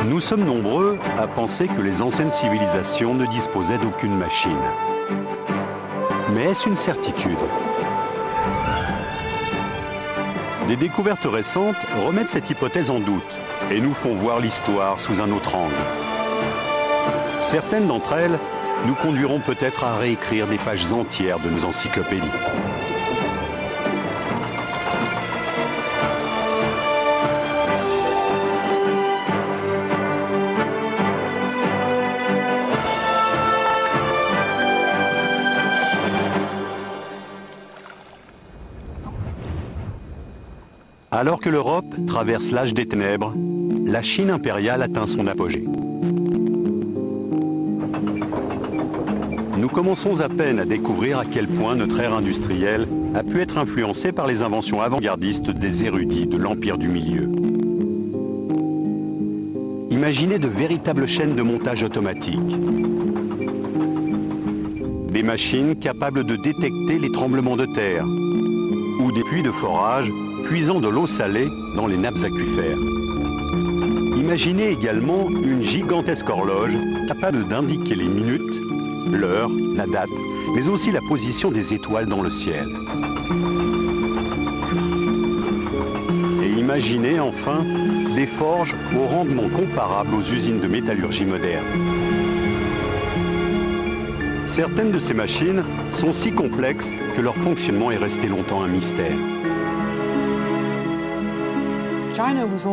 Nous sommes nombreux à penser que les anciennes civilisations ne disposaient d'aucune machine. Mais est-ce une certitude? Des découvertes récentes remettent cette hypothèse en doute et nous font voir l'histoire sous un autre angle. Certaines d'entre elles nous conduiront peut-être à réécrire des pages entières de nos encyclopédies. Alors que l'Europe traverse l'âge des ténèbres, la Chine impériale atteint son apogée. Nous commençons à peine à découvrir à quel point notre ère industrielle a pu être influencée par les inventions avant-gardistes des érudits de l'Empire du Milieu. Imaginez de véritables chaînes de montage automatiques. Des machines capables de détecter les tremblements de terre ou des puits de forage puisant de l'eau salée dans les nappes aquifères. Imaginez également une gigantesque horloge capable d'indiquer les minutes, l'heure, la date, mais aussi la position des étoiles dans le ciel. Et imaginez enfin des forges au rendement comparable aux usines de métallurgie moderne. Certaines de ces machines sont si complexes que leur fonctionnement est resté longtemps un mystère.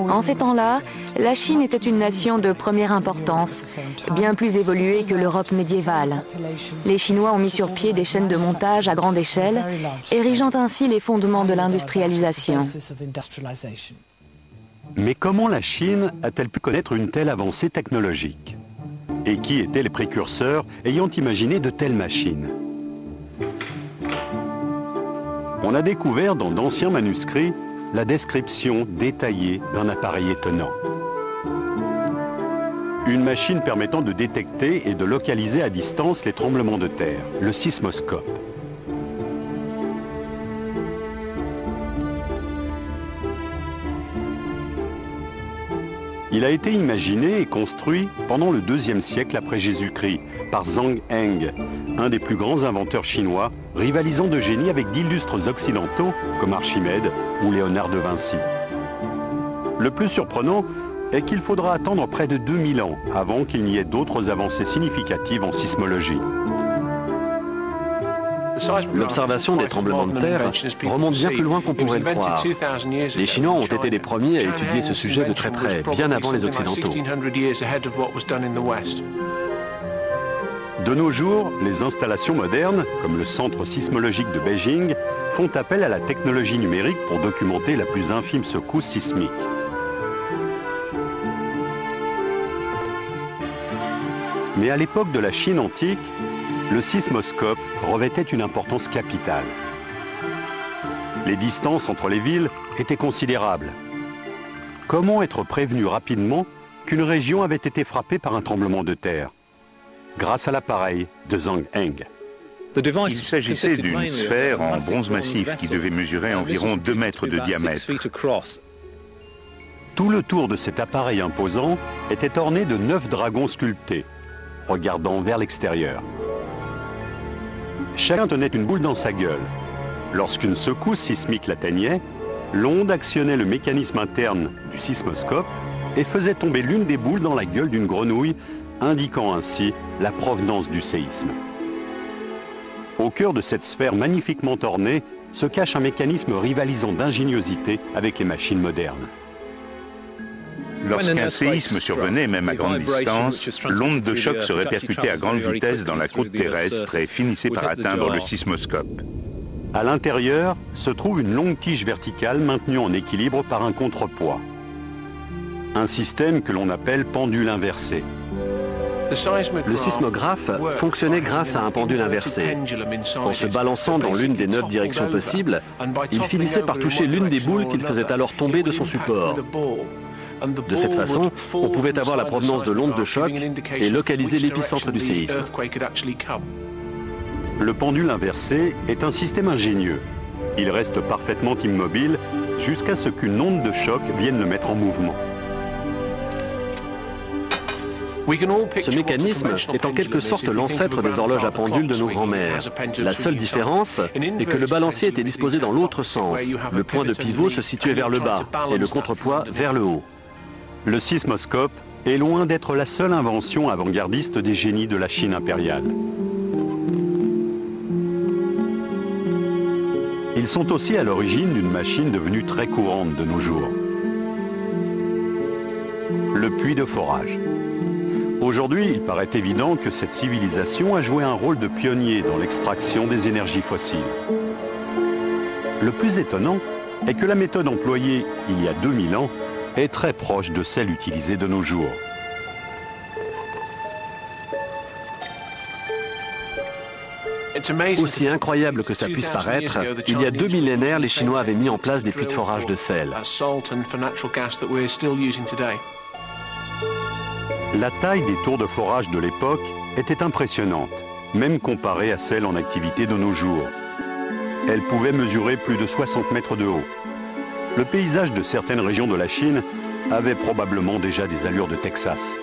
En ces temps-là, la Chine était une nation de première importance, bien plus évoluée que l'Europe médiévale. Les Chinois ont mis sur pied des chaînes de montage à grande échelle, érigeant ainsi les fondements de l'industrialisation. Mais comment la Chine a-t-elle pu connaître une telle avancée technologique? Et qui étaient les précurseurs ayant imaginé de telles machines? On a découvert dans d'anciens manuscrits la description détaillée d'un appareil étonnant. Une machine permettant de détecter et de localiser à distance les tremblements de terre, le sismoscope. Il a été imaginé et construit pendant le IIe siècle après Jésus-Christ par Zhang Heng, un des plus grands inventeurs chinois, rivalisant de génie avec d'illustres occidentaux comme Archimède ou Léonard de Vinci. Le plus surprenant est qu'il faudra attendre près de 2000 ans avant qu'il n'y ait d'autres avancées significatives en sismologie. L'observation des tremblements de terre remonte bien plus loin qu'on pourrait le croire. Les Chinois ont été les premiers à étudier ce sujet de très près, bien avant les Occidentaux. De nos jours, les installations modernes, comme le centre sismologique de Beijing, font appel à la technologie numérique pour documenter la plus infime secousse sismique. Mais à l'époque de la Chine antique, le sismoscope revêtait une importance capitale. Les distances entre les villes étaient considérables. Comment être prévenu rapidement qu'une région avait été frappée par un tremblement de terre? Grâce à l'appareil de Zhang Heng. Il s'agissait d'une sphère en bronze massif qui devait mesurer environ 2 mètres de diamètre. Tout le tour de cet appareil imposant était orné de 9 dragons sculptés, regardant vers l'extérieur. Chacun tenait une boule dans sa gueule. Lorsqu'une secousse sismique l'atteignait, l'onde actionnait le mécanisme interne du sismoscope et faisait tomber l'une des boules dans la gueule d'une grenouille, indiquant ainsi la provenance du séisme. Au cœur de cette sphère magnifiquement ornée se cache un mécanisme rivalisant d'ingéniosité avec les machines modernes. Lorsqu'un séisme survenait, même à grande distance, l'onde de choc se répercutait à grande vitesse dans la croûte terrestre et finissait par atteindre le sismoscope. À l'intérieur se trouve une longue tige verticale maintenue en équilibre par un contrepoids. Un système que l'on appelle pendule inversé. Le sismographe fonctionnait grâce à un pendule inversé. En se balançant dans l'une des 9 directions possibles, il finissait par toucher l'une des boules qu'il faisait alors tomber de son support. De cette façon, on pouvait avoir la provenance de l'onde de choc et localiser l'épicentre du séisme. Le pendule inversé est un système ingénieux. Il reste parfaitement immobile jusqu'à ce qu'une onde de choc vienne le mettre en mouvement. Ce mécanisme est en quelque sorte l'ancêtre des horloges à pendule de nos grands-mères. La seule différence est que le balancier était disposé dans l'autre sens. Le point de pivot se situait vers le bas et le contrepoids vers le haut. Le sismoscope est loin d'être la seule invention avant-gardiste des génies de la Chine impériale. Ils sont aussi à l'origine d'une machine devenue très courante de nos jours. Le puits de forage. Aujourd'hui, il paraît évident que cette civilisation a joué un rôle de pionnier dans l'extraction des énergies fossiles. Le plus étonnant est que la méthode employée il y a 2000 ans est très proche de celle utilisée de nos jours. Aussi incroyable que ça puisse paraître, il y a 2 millénaires, les Chinois avaient mis en place des puits de forage de sel. La taille des tours de forage de l'époque était impressionnante, même comparée à celle en activité de nos jours. Elle pouvait mesurer plus de 60 mètres de haut. Le paysage de certaines régions de la Chine avait probablement déjà des allures de Texas.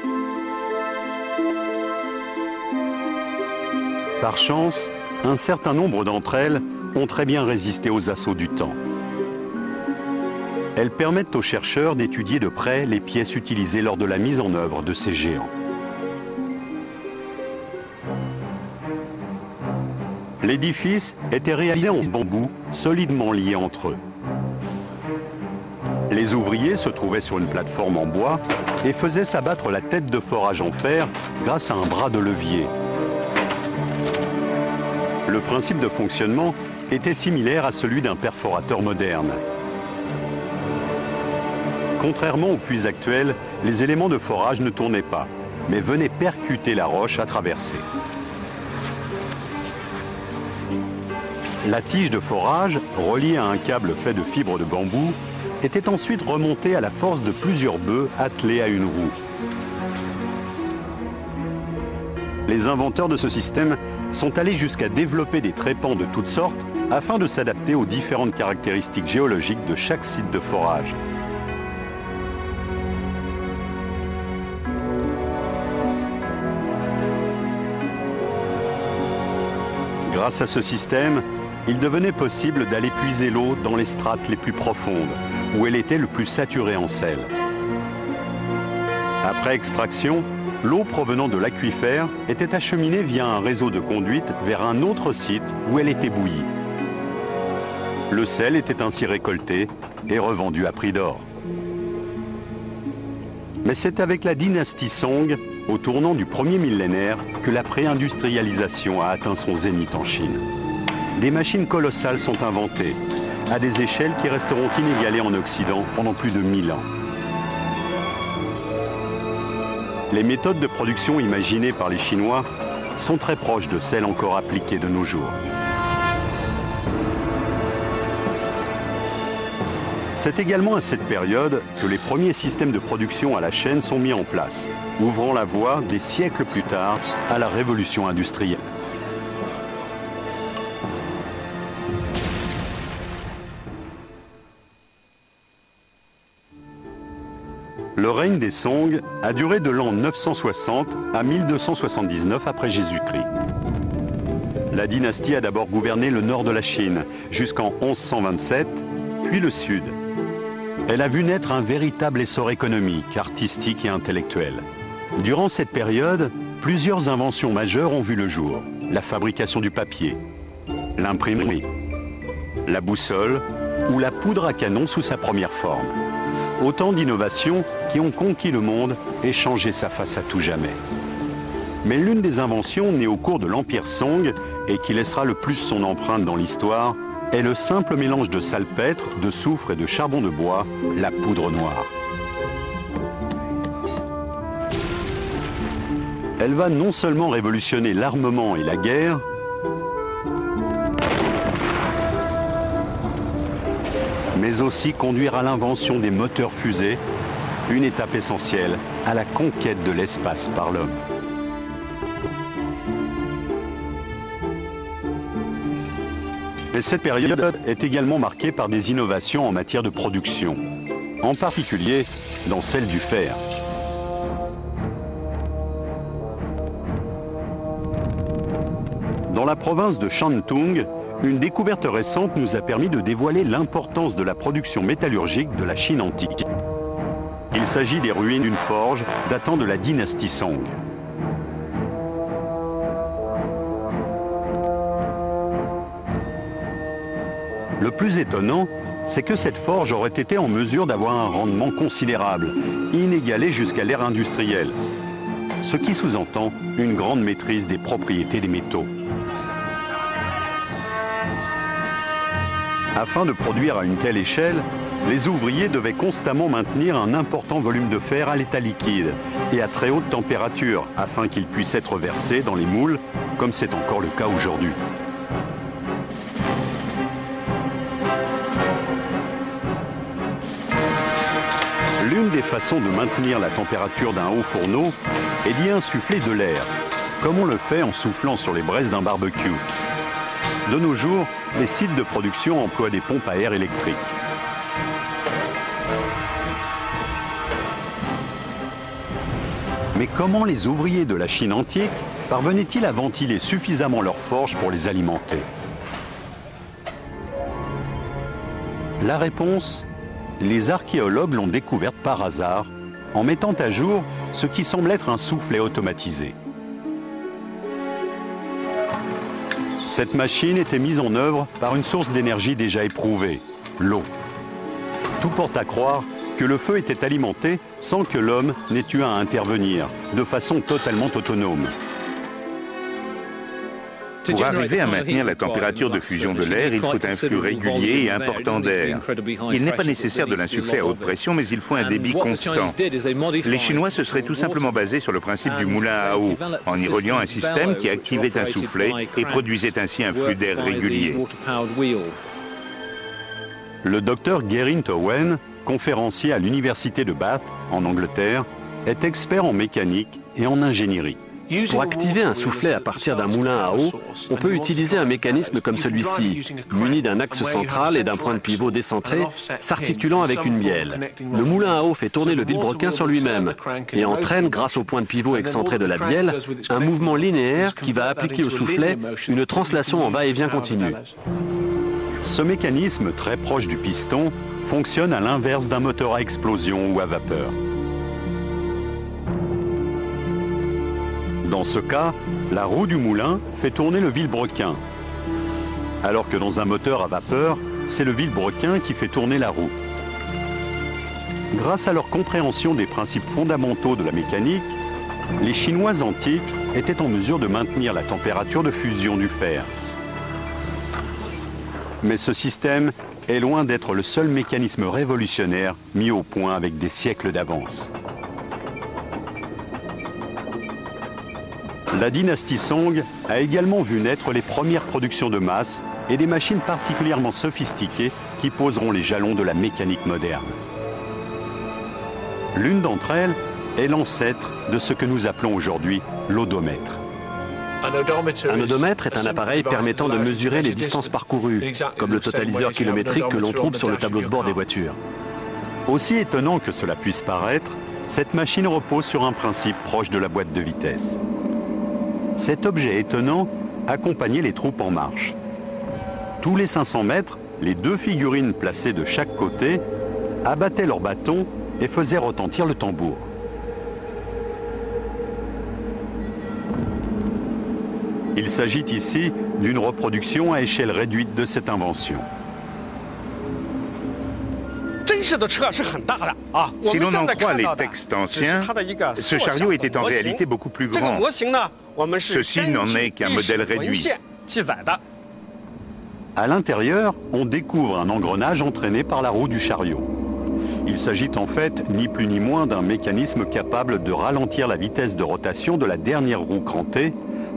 Par chance, un certain nombre d'entre elles ont très bien résisté aux assauts du temps. Elles permettent aux chercheurs d'étudier de près les pièces utilisées lors de la mise en œuvre de ces géants. L'édifice était réalisé en bambou, solidement liés entre eux. Les ouvriers se trouvaient sur une plateforme en bois et faisaient s'abattre la tête de forage en fer grâce à un bras de levier. Le principe de fonctionnement était similaire à celui d'un perforateur moderne. Contrairement aux puits actuels, les éléments de forage ne tournaient pas, mais venaient percuter la roche à traverser. La tige de forage, reliée à un câble fait de fibres de bambou, était ensuite remontée à la force de plusieurs bœufs attelés à une roue. Les inventeurs de ce système sont allés jusqu'à développer des trépans de toutes sortes afin de s'adapter aux différentes caractéristiques géologiques de chaque site de forage. Grâce à ce système, il devenait possible d'aller puiser l'eau dans les strates les plus profondes, où elle était le plus saturée en sel. Après extraction, l'eau provenant de l'aquifère était acheminée via un réseau de conduite vers un autre site où elle était bouillie. Le sel était ainsi récolté et revendu à prix d'or. Mais c'est avec la dynastie Song, au tournant du premier millénaire, que la pré-industrialisation a atteint son zénith en Chine. Des machines colossales sont inventées, à des échelles qui resteront inégalées en Occident pendant plus de 1000 ans. Les méthodes de production imaginées par les Chinois sont très proches de celles encore appliquées de nos jours. C'est également à cette période que les premiers systèmes de production à la chaîne sont mis en place, ouvrant la voie des siècles plus tard à la révolution industrielle. Le règne des Song a duré de l'an 960 à 1279 après Jésus-Christ. La dynastie a d'abord gouverné le nord de la Chine jusqu'en 1127, puis le sud. Elle a vu naître un véritable essor économique, artistique et intellectuel. Durant cette période, plusieurs inventions majeures ont vu le jour. La fabrication du papier, l'imprimerie, la boussole ou la poudre à canon sous sa première forme. Autant d'innovations qui ont conquis le monde et changé sa face à tout jamais. Mais l'une des inventions nées au cours de l'Empire Song et qui laissera le plus son empreinte dans l'histoire est le simple mélange de salpêtre, de soufre et de charbon de bois, la poudre noire. Elle va non seulement révolutionner l'armement et la guerre, mais aussi conduire à l'invention des moteurs fusées, une étape essentielle à la conquête de l'espace par l'homme. Mais cette période est également marquée par des innovations en matière de production, en particulier dans celle du fer. Dans la province de Shantung, une découverte récente nous a permis de dévoiler l'importance de la production métallurgique de la Chine antique. Il s'agit des ruines d'une forge datant de la dynastie Song. Le plus étonnant, c'est que cette forge aurait été en mesure d'avoir un rendement considérable, inégalé jusqu'à l'ère industrielle, ce qui sous-entend une grande maîtrise des propriétés des métaux. Afin de produire à une telle échelle, les ouvriers devaient constamment maintenir un important volume de fer à l'état liquide et à très haute température afin qu'il puisse être versé dans les moules, comme c'est encore le cas aujourd'hui. L'une des façons de maintenir la température d'un haut fourneau est d'y insuffler de l'air, comme on le fait en soufflant sur les braises d'un barbecue. De nos jours, les sites de production emploient des pompes à air électriques. Mais comment les ouvriers de la Chine antique parvenaient-ils à ventiler suffisamment leurs forges pour les alimenter? La réponse, les archéologues l'ont découverte par hasard en mettant à jour ce qui semble être un soufflet automatisé. Cette machine était mise en œuvre par une source d'énergie déjà éprouvée, l'eau. Tout porte à croire que le feu était alimenté sans que l'homme n'ait eu à intervenir, de façon totalement autonome. Pour arriver à maintenir la température de fusion de l'air, il faut un flux régulier et important d'air. Il n'est pas nécessaire de l'insuffler à haute pression, mais il faut un débit constant. Les Chinois se seraient tout simplement basés sur le principe du moulin à eau, en y reliant un système qui activait un soufflet et produisait ainsi un flux d'air régulier. Le docteur Geraint Owen, conférencier à l'université de Bath, en Angleterre, est expert en mécanique et en ingénierie. Pour activer un soufflet à partir d'un moulin à eau, on peut utiliser un mécanisme comme celui-ci, muni d'un axe central et d'un point de pivot décentré, s'articulant avec une bielle. Le moulin à eau fait tourner le vilebrequin sur lui-même et entraîne, grâce au point de pivot excentré de la bielle, un mouvement linéaire qui va appliquer au soufflet une translation en va-et-vient continu. Ce mécanisme, très proche du piston, fonctionne à l'inverse d'un moteur à explosion ou à vapeur. Dans ce cas, la roue du moulin fait tourner le vilebrequin, alors que dans un moteur à vapeur, c'est le vilebrequin qui fait tourner la roue. Grâce à leur compréhension des principes fondamentaux de la mécanique, les Chinois antiques étaient en mesure de maintenir la température de fusion du fer. Mais ce système est loin d'être le seul mécanisme révolutionnaire mis au point avec des siècles d'avance. La dynastie Song a également vu naître les premières productions de masse et des machines particulièrement sophistiquées qui poseront les jalons de la mécanique moderne. L'une d'entre elles est l'ancêtre de ce que nous appelons aujourd'hui l'odomètre. Un odomètre est un appareil permettant de mesurer les distances parcourues, comme le totaliseur kilométrique que l'on trouve sur le tableau de bord des voitures. Aussi étonnant que cela puisse paraître, cette machine repose sur un principe proche de la boîte de vitesse. Cet objet étonnant accompagnait les troupes en marche. Tous les 500 mètres, les deux figurines placées de chaque côté abattaient leurs bâtons et faisaient retentir le tambour. Il s'agit ici d'une reproduction à échelle réduite de cette invention. Si l'on en croit les textes anciens, ce chariot était en réalité beaucoup plus grand. Ceci n'en est qu'un modèle réduit. À l'intérieur, on découvre un engrenage entraîné par la roue du chariot. Il s'agit en fait ni plus ni moins d'un mécanisme capable de ralentir la vitesse de rotation de la dernière roue crantée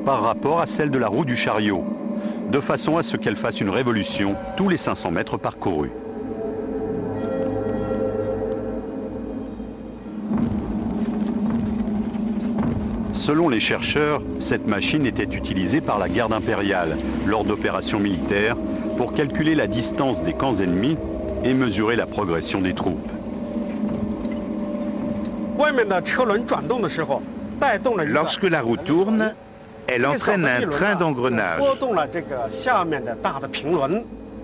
par rapport à celle de la roue du chariot, de façon à ce qu'elle fasse une révolution tous les 500 mètres parcourus. Selon les chercheurs, cette machine était utilisée par la garde impériale lors d'opérations militaires pour calculer la distance des camps ennemis et mesurer la progression des troupes. Lorsque la roue tourne, Elle entraîne un train d'engrenage.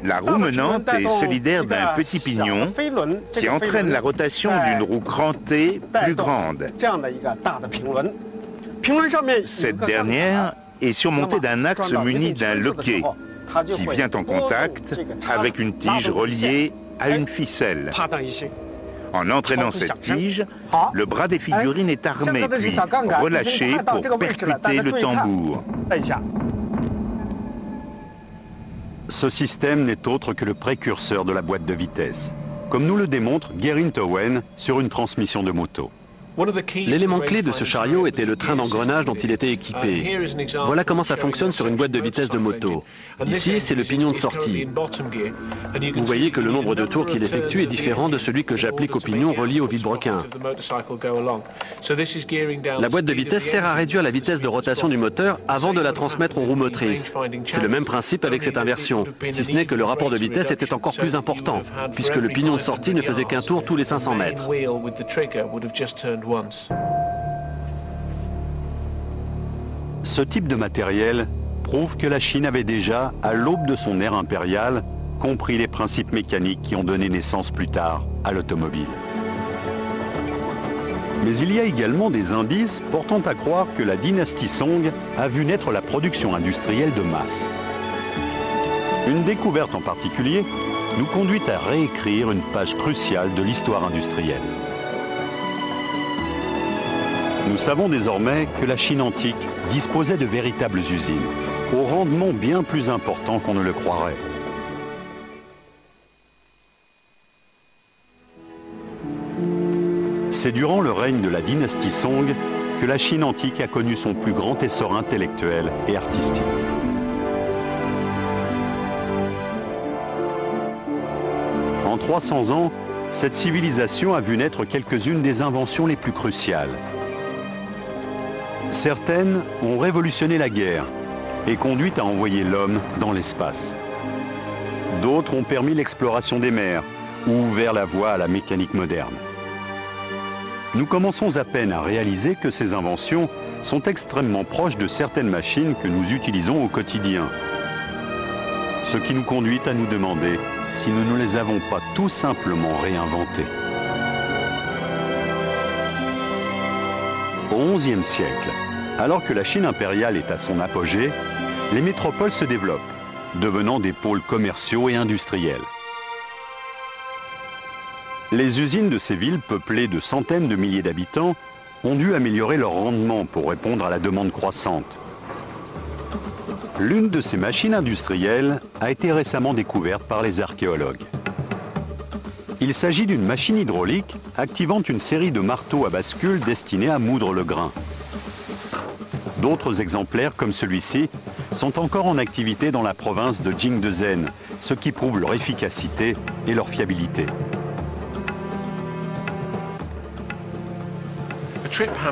La roue menante est solidaire d'un petit pignon qui entraîne la rotation d'une roue crantée plus grande. Cette dernière est surmontée d'un axe muni d'un loquet qui vient en contact avec une tige reliée à une ficelle. En entraînant cette tige, le bras des figurines est armé puis relâché pour percuter le tambour. Ce système n'est autre que le précurseur de la boîte de vitesse, comme nous le démontre Geraint Owen sur une transmission de moto. L'élément clé de ce chariot était le train d'engrenage dont il était équipé. Voilà comment ça fonctionne sur une boîte de vitesse de moto. Ici, c'est le pignon de sortie. Vous voyez que le nombre de tours qu'il effectue est différent de celui que j'applique au pignon relié au vilebrequin. La boîte de vitesse sert à réduire la vitesse de rotation du moteur avant de la transmettre aux roues motrices. C'est le même principe avec cette inversion, si ce n'est que le rapport de vitesse était encore plus important, puisque le pignon de sortie ne faisait qu'un tour tous les 500 mètres. Ce type de matériel prouve que la Chine avait déjà, à l'aube de son ère impériale, compris les principes mécaniques qui ont donné naissance plus tard à l'automobile. Mais il y a également des indices portant à croire que la dynastie Song a vu naître la production industrielle de masse. Une découverte en particulier nous conduit à réécrire une page cruciale de l'histoire industrielle. Nous savons désormais que la Chine antique disposait de véritables usines, au rendement bien plus important qu'on ne le croirait. C'est durant le règne de la dynastie Song que la Chine antique a connu son plus grand essor intellectuel et artistique. En 300 ans, cette civilisation a vu naître quelques-unes des inventions les plus cruciales. Certaines ont révolutionné la guerre et conduit à envoyer l'homme dans l'espace. D'autres ont permis l'exploration des mers ou ouvert la voie à la mécanique moderne. Nous commençons à peine à réaliser que ces inventions sont extrêmement proches de certaines machines que nous utilisons au quotidien. Ce qui nous conduit à nous demander si nous ne les avons pas tout simplement réinventées. Au XIe siècle, alors que la Chine impériale est à son apogée, les métropoles se développent, devenant des pôles commerciaux et industriels. Les usines de ces villes, peuplées de centaines de milliers d'habitants, ont dû améliorer leur rendement pour répondre à la demande croissante. L'une de ces machines industrielles a été récemment découverte par les archéologues. Il s'agit d'une machine hydraulique activant une série de marteaux à bascule destinés à moudre le grain. D'autres exemplaires, comme celui-ci, sont encore en activité dans la province de Jingdezhen, ce qui prouve leur efficacité et leur fiabilité.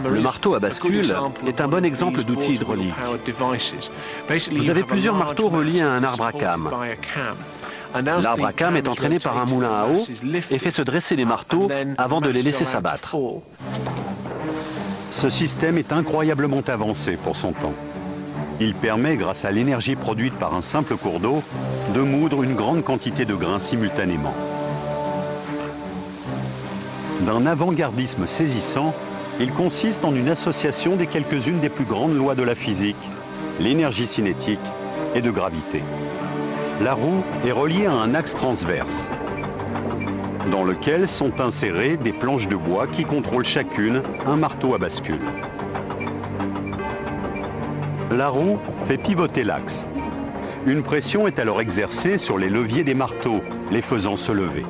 Le marteau à bascule est un bon exemple d'outil hydraulique. Vous avez plusieurs marteaux reliés à un arbre à cames. L'arbre à cames est entraîné par un moulin à eau et fait se dresser les marteaux avant de les laisser s'abattre. Ce système est incroyablement avancé pour son temps. Il permet, grâce à l'énergie produite par un simple cours d'eau, de moudre une grande quantité de grains simultanément. D'un avant-gardisme saisissant, il consiste en une association des quelques-unes des plus grandes lois de la physique, l'énergie cinétique et de gravité. La roue est reliée à un axe transverse, dans lequel sont insérées des planches de bois qui contrôlent chacune un marteau à bascule. La roue fait pivoter l'axe. Une pression est alors exercée sur les leviers des marteaux, les faisant se lever.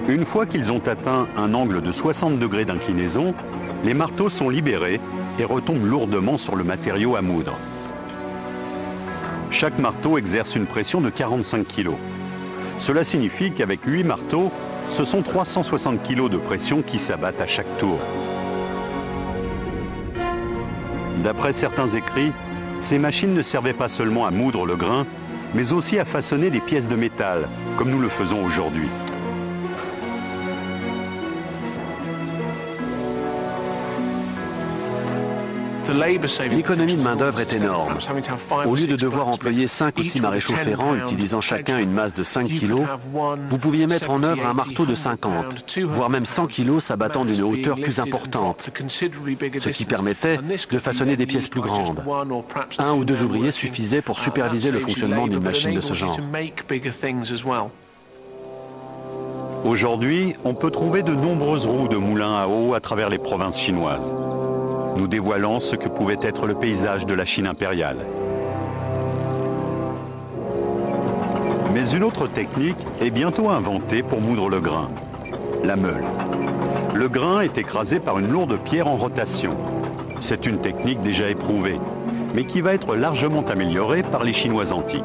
Une fois qu'ils ont atteint un angle de 60 degrés d'inclinaison, les marteaux sont libérés et retombent lourdement sur le matériau à moudre. Chaque marteau exerce une pression de 45 kg. Cela signifie qu'avec 8 marteaux, ce sont 360 kg de pression qui s'abattent à chaque tour. D'après certains écrits, ces machines ne servaient pas seulement à moudre le grain, mais aussi à façonner des pièces de métal, comme nous le faisons aujourd'hui. L'économie de main-d'œuvre est énorme. Au lieu de devoir employer 5 ou 6 maréchaux ferrants utilisant chacun une masse de 5 kg, vous pouviez mettre en œuvre un marteau de 50, voire même 100 kg s'abattant d'une hauteur plus importante, ce qui permettait de façonner des pièces plus grandes. 1 ou 2 ouvriers suffisaient pour superviser le fonctionnement d'une machine de ce genre. Aujourd'hui, on peut trouver de nombreuses roues de moulins à eau à travers les provinces chinoises, nous dévoilant ce que pouvait être le paysage de la Chine impériale. Mais une autre technique est bientôt inventée pour moudre le grain, la meule. Le grain est écrasé par une lourde pierre en rotation. C'est une technique déjà éprouvée, mais qui va être largement améliorée par les Chinois antiques.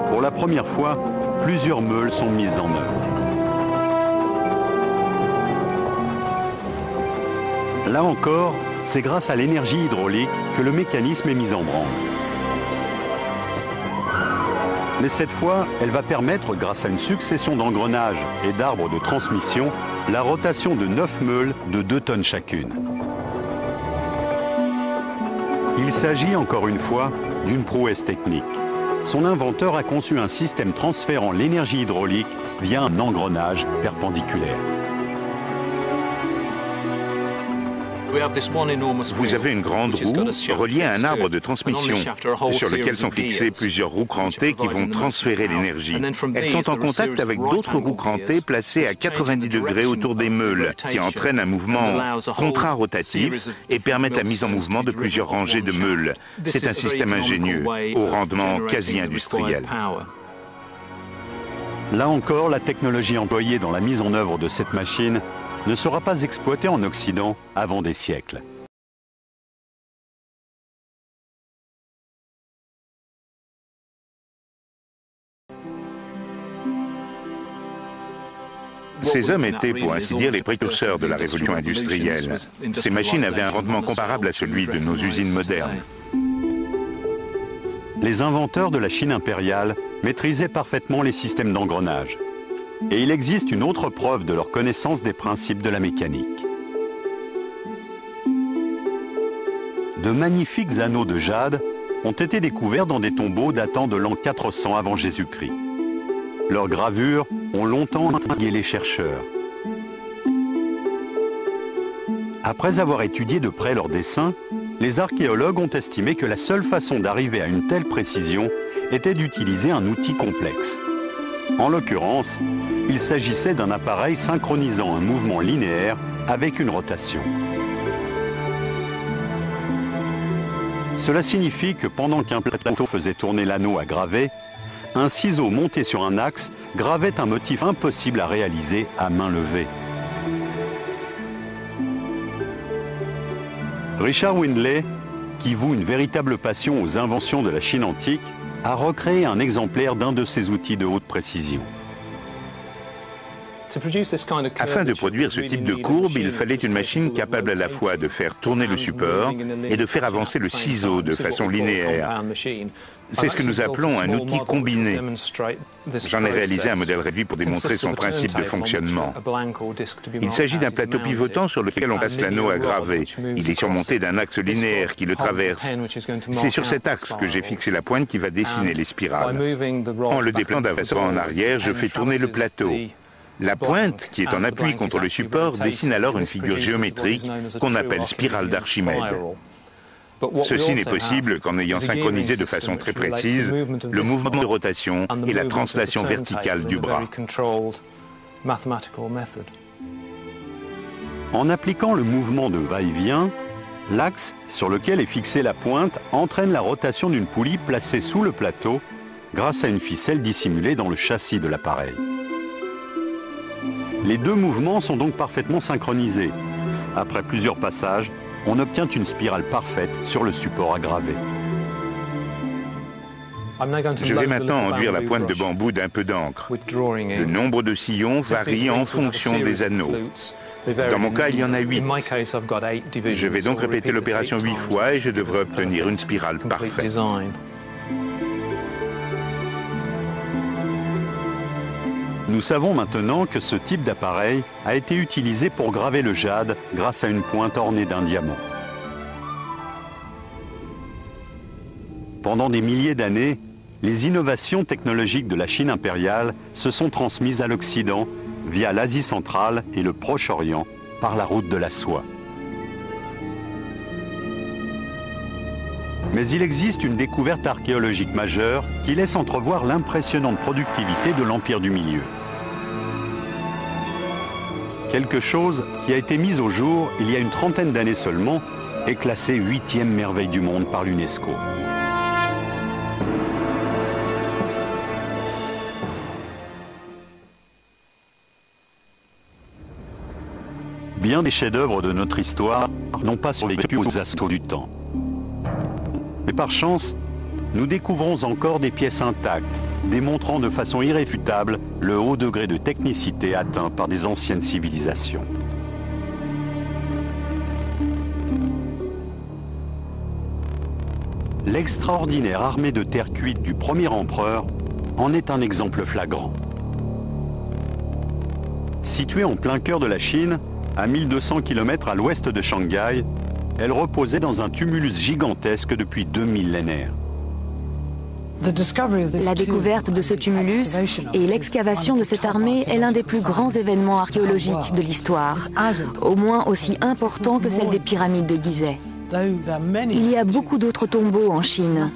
Pour la première fois, plusieurs meules sont mises en œuvre. Là encore, c'est grâce à l'énergie hydraulique que le mécanisme est mis en branle. Mais cette fois, elle va permettre, grâce à une succession d'engrenages et d'arbres de transmission, la rotation de 9 meules de 2 tonnes chacune. Il s'agit encore une fois d'une prouesse technique. Son inventeur a conçu un système transférant l'énergie hydraulique via un engrenage perpendiculaire. Vous avez une grande roue reliée à un arbre de transmission sur lequel sont fixées plusieurs roues crantées qui vont transférer l'énergie. Elles sont en contact avec d'autres roues crantées placées à 90 degrés autour des meules qui entraînent un mouvement contrarotatif et permettent la mise en mouvement de plusieurs rangées de meules. C'est un système ingénieux au rendement quasi industriel. Là encore, la technologie employée dans la mise en œuvre de cette machine ne sera pas exploité en Occident avant des siècles. Ces hommes étaient, pour ainsi dire, les précurseurs de la révolution industrielle. Ces machines avaient un rendement comparable à celui de nos usines modernes. Les inventeurs de la Chine impériale maîtrisaient parfaitement les systèmes d'engrenage. Et il existe une autre preuve de leur connaissance des principes de la mécanique. De magnifiques anneaux de jade ont été découverts dans des tombeaux datant de l'an 400 avant Jésus-Christ. Leurs gravures ont longtemps intrigué les chercheurs. Après avoir étudié de près leurs dessins, les archéologues ont estimé que la seule façon d'arriver à une telle précision était d'utiliser un outil complexe. En l'occurrence, il s'agissait d'un appareil synchronisant un mouvement linéaire avec une rotation. Cela signifie que pendant qu'un plateau faisait tourner l'anneau à graver, un ciseau monté sur un axe gravait un motif impossible à réaliser à main levée. Richard Windley, qui voue une véritable passion aux inventions de la Chine antique, a recréé un exemplaire d'un de ces outils de haute précision. Afin de produire ce type de courbe, il fallait une machine capable à la fois de faire tourner le support et de faire avancer le ciseau de façon linéaire. C'est ce que nous appelons un outil combiné. J'en ai réalisé un modèle réduit pour démontrer son principe de fonctionnement. Il s'agit d'un plateau pivotant sur lequel on passe l'anneau à graver. Il est surmonté d'un axe linéaire qui le traverse. C'est sur cet axe que j'ai fixé la pointe qui va dessiner les spirales. En le déplaçant d'avant en arrière, je fais tourner le plateau. La pointe, qui est en appui contre le support, dessine alors une figure géométrique qu'on appelle spirale d'Archimède. Ceci n'est possible qu'en ayant synchronisé de façon très précise le mouvement de rotation et la translation verticale du bras. En appliquant le mouvement de va-et-vient, l'axe sur lequel est fixée la pointe entraîne la rotation d'une poulie placée sous le plateau grâce à une ficelle dissimulée dans le châssis de l'appareil. Les deux mouvements sont donc parfaitement synchronisés. Après plusieurs passages, on obtient une spirale parfaite sur le support à graver. Je vais maintenant enduire la pointe de bambou d'un peu d'encre. Le nombre de sillons varie en fonction des anneaux. Dans mon cas, il y en a 8. Je vais donc répéter l'opération 8 fois et je devrais obtenir une spirale parfaite. Nous savons maintenant que ce type d'appareil a été utilisé pour graver le jade grâce à une pointe ornée d'un diamant. Pendant des milliers d'années, les innovations technologiques de la Chine impériale se sont transmises à l'Occident via l'Asie centrale et le Proche-Orient par la route de la soie. Mais il existe une découverte archéologique majeure qui laisse entrevoir l'impressionnante productivité de l'Empire du Milieu. Quelque chose qui a été mis au jour il y a une trentaine d'années seulement est classé 8e merveille du monde par l'UNESCO. Bien des chefs-d'œuvre de notre histoire n'ont pas survécu aux assauts du temps. Mais par chance, nous découvrons encore des pièces intactes, démontrant de façon irréfutable le haut degré de technicité atteint par des anciennes civilisations. L'extraordinaire armée de terre cuite du premier empereur en est un exemple flagrant. Située en plein cœur de la Chine, à 1200 km à l'ouest de Shanghai, elle reposait dans un tumulus gigantesque depuis 2 millénaires. La découverte de ce tumulus et l'excavation de cette armée est l'un des plus grands événements archéologiques de l'histoire, au moins aussi important que celle des pyramides de Gizeh. Il y a beaucoup d'autres tombeaux en Chine,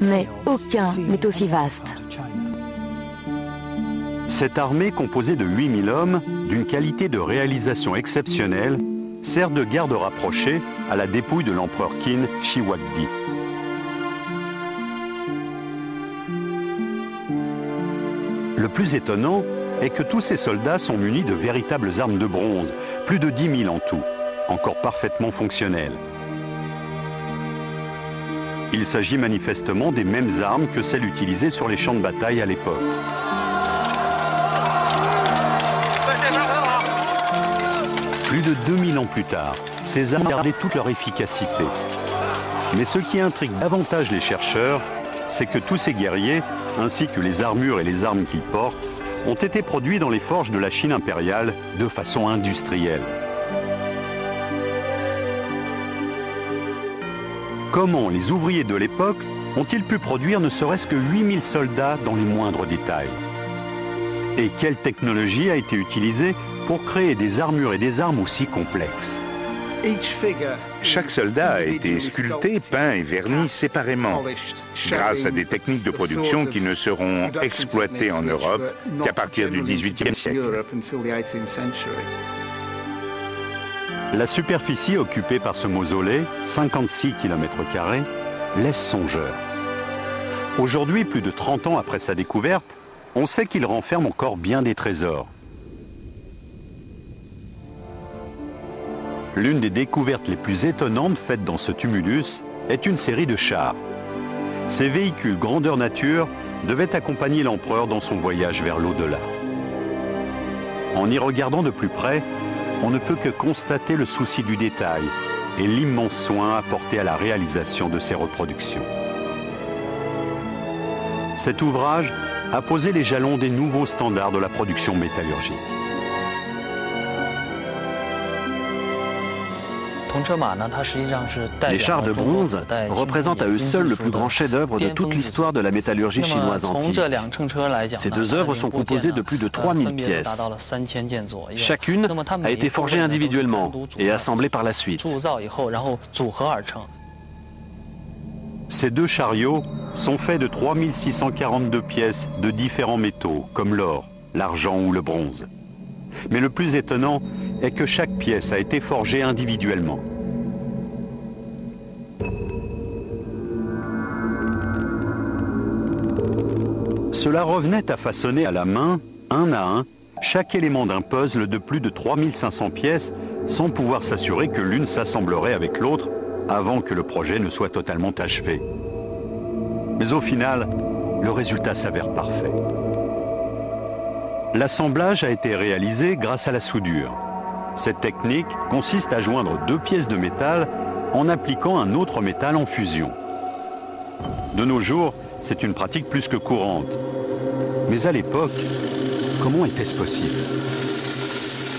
mais aucun n'est aussi vaste. Cette armée composée de 8000 hommes, d'une qualité de réalisation exceptionnelle, sert de garde rapprochée à la dépouille de l'empereur Qin Shi Huangdi. Le plus étonnant est que tous ces soldats sont munis de véritables armes de bronze, plus de 10 000 en tout, encore parfaitement fonctionnelles. Il s'agit manifestement des mêmes armes que celles utilisées sur les champs de bataille à l'époque. Plus de 2000 ans plus tard, ces armes gardaient toute leur efficacité. Mais ce qui intrigue davantage les chercheurs, c'est que tous ces guerriers, ainsi que les armures et les armes qu'ils portent, ont été produits dans les forges de la Chine impériale de façon industrielle. Comment les ouvriers de l'époque ont-ils pu produire ne serait-ce que 8000 soldats dans les moindres détails? Et quelle technologie a été utilisée pour créer des armures et des armes aussi complexes? Chaque soldat a été sculpté, peint et verni séparément, grâce à des techniques de production qui ne seront exploitées en Europe qu'à partir du XVIIIe siècle. La superficie occupée par ce mausolée, 56 km², laisse songeur. Aujourd'hui, plus de 30 ans après sa découverte, on sait qu'il renferme encore bien des trésors. L'une des découvertes les plus étonnantes faites dans ce tumulus est une série de chars. Ces véhicules grandeur nature devaient accompagner l'empereur dans son voyage vers l'au-delà. En y regardant de plus près, on ne peut que constater le souci du détail et l'immense soin apporté à la réalisation de ces reproductions. Cet ouvrage a posé les jalons des nouveaux standards de la production métallurgique. Les chars de bronze représentent à eux seuls le plus grand chef-d'œuvre de toute l'histoire de la métallurgie chinoise antique. Ces deux œuvres sont composées de plus de 3000 pièces. Chacune a été forgée individuellement et assemblée par la suite. Ces deux chariots sont faits de 3642 pièces de différents métaux, comme l'or, l'argent ou le bronze. Mais le plus étonnant est que chaque pièce a été forgée individuellement. Cela revenait à façonner à la main, un à un, chaque élément d'un puzzle de plus de 3500 pièces, sans pouvoir s'assurer que l'une s'assemblerait avec l'autre avant que le projet ne soit totalement achevé. Mais au final, le résultat s'avère parfait. L'assemblage a été réalisé grâce à la soudure. Cette technique consiste à joindre deux pièces de métal en appliquant un autre métal en fusion. De nos jours, c'est une pratique plus que courante. Mais à l'époque, comment était-ce possible?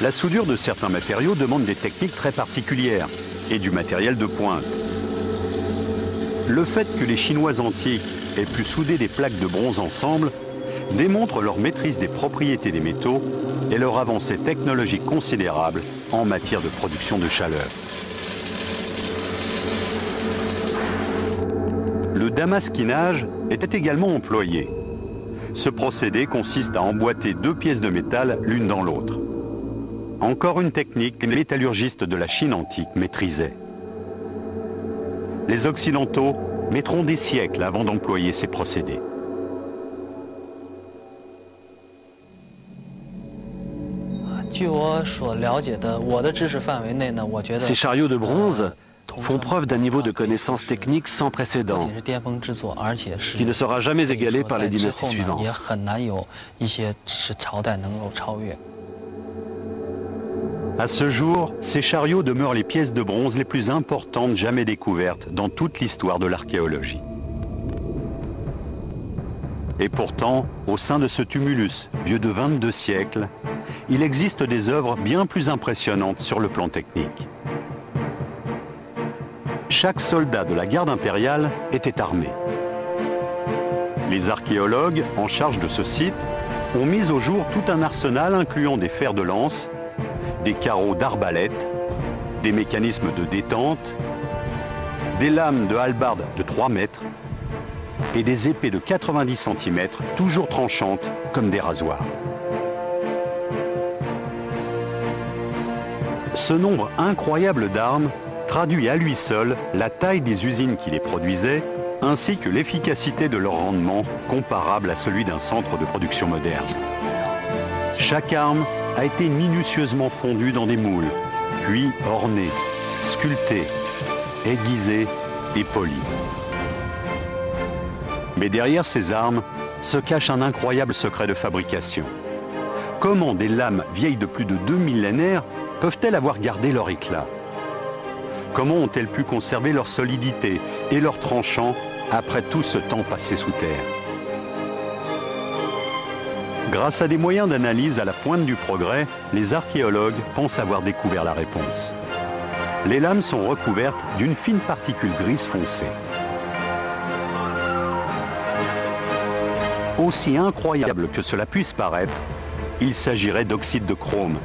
La soudure de certains matériaux demande des techniques très particulières et du matériel de pointe. Le fait que les Chinois antiques aient pu souder des plaques de bronze ensemble démontre leur maîtrise des propriétés des métaux et leur avancée technologique considérable en matière de production de chaleur. Le damasquinage était également employé. Ce procédé consiste à emboîter deux pièces de métal l'une dans l'autre. Encore une technique que les métallurgistes de la Chine antique maîtrisaient. Les Occidentaux mettront des siècles avant d'employer ces procédés. Ces chariots de bronze font preuve d'un niveau de connaissance technique sans précédent, qui ne sera jamais égalé par les dynasties suivantes. À ce jour, ces chariots demeurent les pièces de bronze les plus importantes jamais découvertes dans toute l'histoire de l'archéologie. Et pourtant, au sein de ce tumulus, vieux de 22 siècles, il existe des œuvres bien plus impressionnantes sur le plan technique. Chaque soldat de la garde impériale était armé. Les archéologues en charge de ce site ont mis au jour tout un arsenal incluant des fers de lance, des carreaux d'arbalète, des mécanismes de détente, des lames de hallebarde de 3 mètres et des épées de 90 cm toujours tranchantes comme des rasoirs. Ce nombre incroyable d'armes traduit à lui seul la taille des usines qui les produisaient ainsi que l'efficacité de leur rendement comparable à celui d'un centre de production moderne. Chaque arme a été minutieusement fondue dans des moules, puis ornée, sculptée, aiguisée et polie. Mais derrière ces armes se cache un incroyable secret de fabrication. Comment des lames vieilles de plus de 2 millénaires peuvent-elles avoir gardé leur éclat? Comment ont-elles pu conserver leur solidité et leur tranchant après tout ce temps passé sous terre? Grâce à des moyens d'analyse à la pointe du progrès, les archéologues pensent avoir découvert la réponse. Les lames sont recouvertes d'une fine particule grise foncée. Aussi incroyable que cela puisse paraître, il s'agirait d'oxyde de chrome,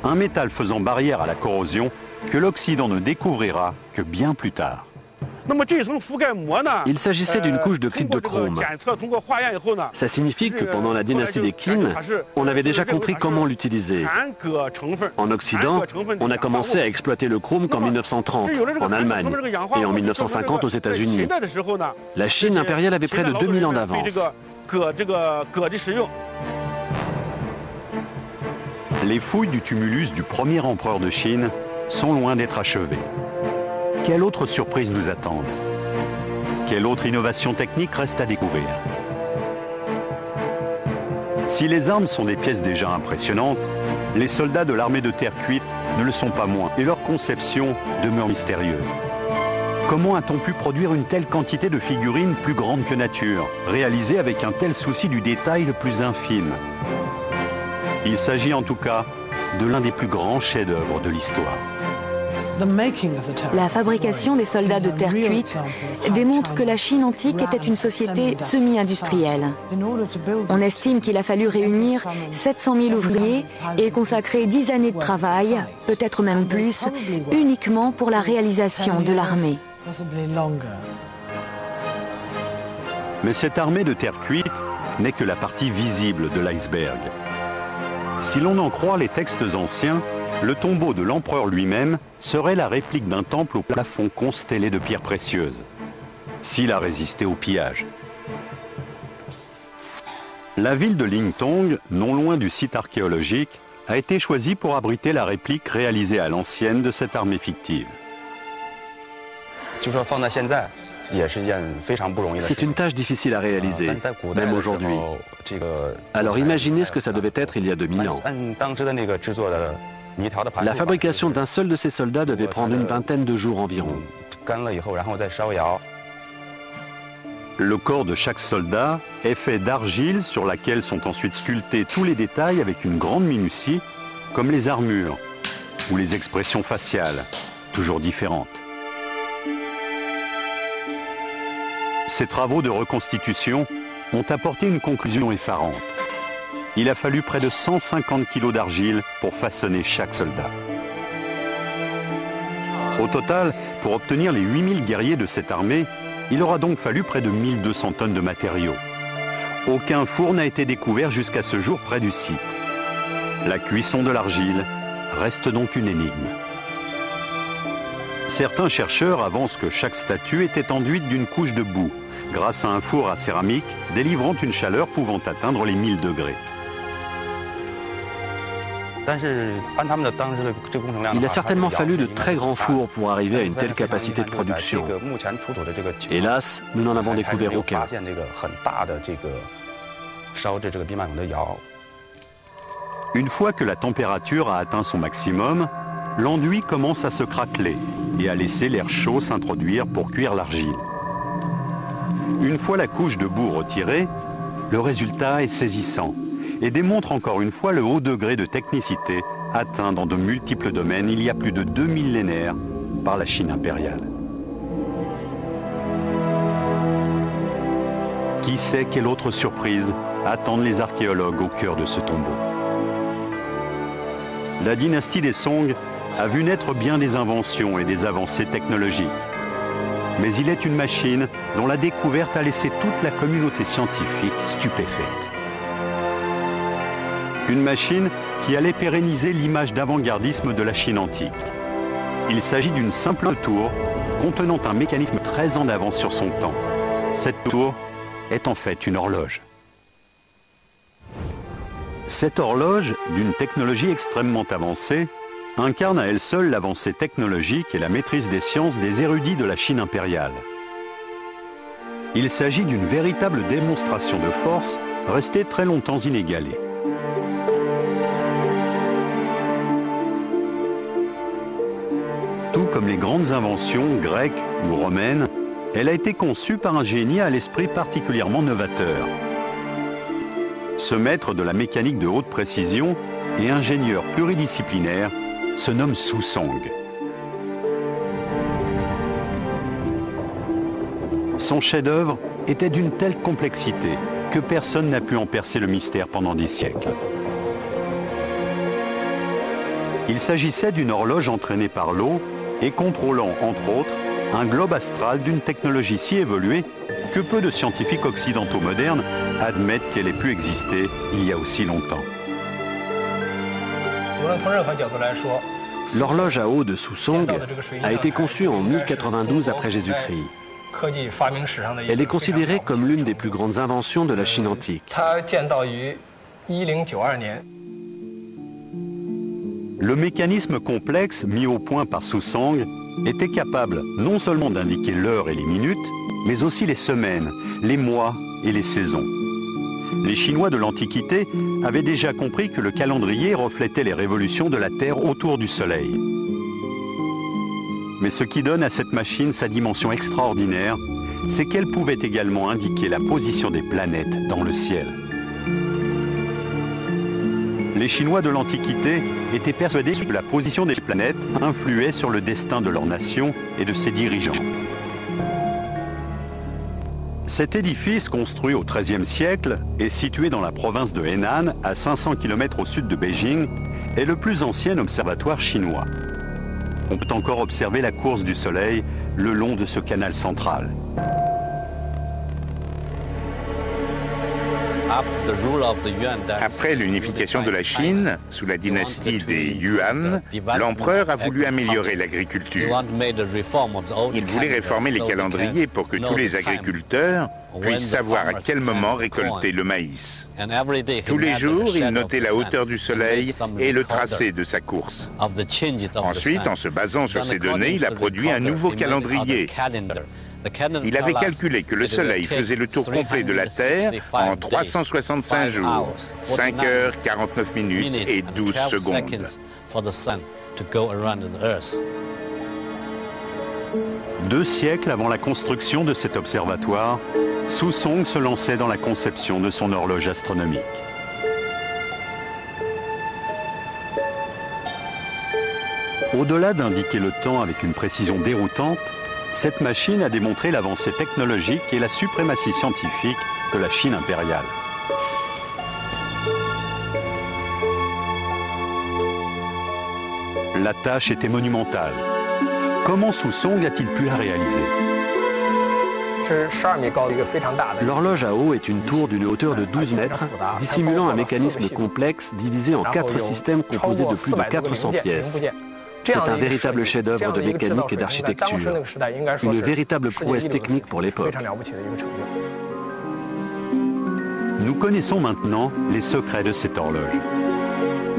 un métal faisant barrière à la corrosion que l'Occident ne découvrira que bien plus tard. Il s'agissait d'une couche d'oxyde de chrome. Ça signifie que pendant la dynastie des Qin, on avait déjà compris comment l'utiliser. En Occident, on a commencé à exploiter le chrome qu'en 1930, en Allemagne, et en 1950 aux États-Unis. La Chine impériale avait près de 2000 ans d'avance. Les fouilles du tumulus du premier empereur de Chine sont loin d'être achevées. Quelle autre surprise nous attend? Quelle autre innovation technique reste à découvrir? Si les armes sont des pièces déjà impressionnantes, les soldats de l'armée de terre cuite ne le sont pas moins et leur conception demeure mystérieuse. Comment a-t-on pu produire une telle quantité de figurines plus grandes que nature, réalisées avec un tel souci du détail le plus infime? Il s'agit en tout cas de l'un des plus grands chefs-d'œuvre de l'histoire. La fabrication des soldats de terre cuite démontre que la Chine antique était une société semi-industrielle. On estime qu'il a fallu réunir 700 000 ouvriers et consacrer 10 années de travail, peut-être même plus, uniquement pour la réalisation de l'armée. Mais cette armée de terre cuite n'est que la partie visible de l'iceberg. Si l'on en croit les textes anciens, le tombeau de l'empereur lui-même serait la réplique d'un temple au plafond constellé de pierres précieuses, s'il a résisté au pillage. La ville de Lingtong, non loin du site archéologique, a été choisie pour abriter la réplique réalisée à l'ancienne de cette armée fictive. C'est une tâche difficile à réaliser, même aujourd'hui. Alors imaginez ce que ça devait être il y a 2000 ans. La fabrication d'un seul de ces soldats devait prendre une vingtaine de jours environ. Le corps de chaque soldat est fait d'argile sur laquelle sont ensuite sculptés tous les détails avec une grande minutie, comme les armures ou les expressions faciales, toujours différentes. Ces travaux de reconstitution ont apporté une conclusion effarante. Il a fallu près de 150 kg d'argile pour façonner chaque soldat. Au total, pour obtenir les 8000 guerriers de cette armée, il aura donc fallu près de 1200 tonnes de matériaux. Aucun four n'a été découvert jusqu'à ce jour près du site. La cuisson de l'argile reste donc une énigme. Certains chercheurs avancent que chaque statue était enduite d'une couche de boue, grâce à un four à céramique délivrant une chaleur pouvant atteindre les 1000 degrés. Il a certainement fallu de très grands fours pour arriver à une telle capacité de production. Hélas, nous n'en avons découvert aucun. Une fois que la température a atteint son maximum, l'enduit commence à se craqueler et à laisser l'air chaud s'introduire pour cuire l'argile. Une fois la couche de boue retirée, le résultat est saisissant et démontre encore une fois le haut degré de technicité atteint dans de multiples domaines il y a plus de 2 millénaires par la Chine impériale. Qui sait quelle autre surprise attendent les archéologues au cœur de ce tombeau? La dynastie des Song a vu naître bien des inventions et des avancées technologiques. Mais il est une machine dont la découverte a laissé toute la communauté scientifique stupéfaite. Une machine qui allait pérenniser l'image d'avant-gardisme de la Chine antique. Il s'agit d'une simple tour contenant un mécanisme très en avance sur son temps. Cette tour est en fait une horloge. Cette horloge, d'une technologie extrêmement avancée, incarne à elle seule l'avancée technologique et la maîtrise des sciences des érudits de la Chine impériale. Il s'agit d'une véritable démonstration de force restée très longtemps inégalée. Tout comme les grandes inventions grecques ou romaines, elle a été conçue par un génie à l'esprit particulièrement novateur. Ce maître de la mécanique de haute précision et ingénieur pluridisciplinaire se nomme Su Song. Son chef-d'œuvre était d'une telle complexité que personne n'a pu en percer le mystère pendant des siècles. Il s'agissait d'une horloge entraînée par l'eau et contrôlant, entre autres, un globe astral d'une technologie si évoluée que peu de scientifiques occidentaux modernes admettent qu'elle ait pu exister il y a aussi longtemps. L'horloge à eau de Su Song a été conçue en 1092 après Jésus-Christ. Elle est considérée comme l'une des plus grandes inventions de la Chine antique. Le mécanisme complexe mis au point par Su Song était capable non seulement d'indiquer l'heure et les minutes, mais aussi les semaines, les mois et les saisons. Les Chinois de l'Antiquité avaient déjà compris que le calendrier reflétait les révolutions de la Terre autour du Soleil. Mais ce qui donne à cette machine sa dimension extraordinaire, c'est qu'elle pouvait également indiquer la position des planètes dans le ciel. Les Chinois de l'Antiquité étaient persuadés que la position des planètes influait sur le destin de leur nation et de ses dirigeants. Cet édifice, construit au XIIIe siècle, est situé dans la province de Henan, à 500 km au sud de Beijing, est le plus ancien observatoire chinois. On peut encore observer la course du Soleil le long de ce canal central. Après l'unification de la Chine, sous la dynastie des Yuan, l'empereur a voulu améliorer l'agriculture. Il voulait réformer les calendriers pour que tous les agriculteurs puissent savoir à quel moment récolter le maïs. Tous les jours, il notait la hauteur du soleil et le tracé de sa course. Ensuite, en se basant sur ces données, il a produit un nouveau calendrier. Il avait calculé que le Soleil faisait le tour complet de la Terre en 365 jours, 5 heures, 49 minutes et 12 secondes. 2 siècles avant la construction de cet observatoire, Su Song se lançait dans la conception de son horloge astronomique. Au-delà d'indiquer le temps avec une précision déroutante, cette machine a démontré l'avancée technologique et la suprématie scientifique de la Chine impériale. La tâche était monumentale. Comment Susong a-t-il pu la réaliser? L'horloge à eau est une tour d'une hauteur de 12 mètres, dissimulant un mécanisme complexe divisé en 4 systèmes composés de plus de 400 pièces. C'est un véritable chef-d'œuvre de mécanique et d'architecture, une véritable prouesse technique pour l'époque. Nous connaissons maintenant les secrets de cette horloge.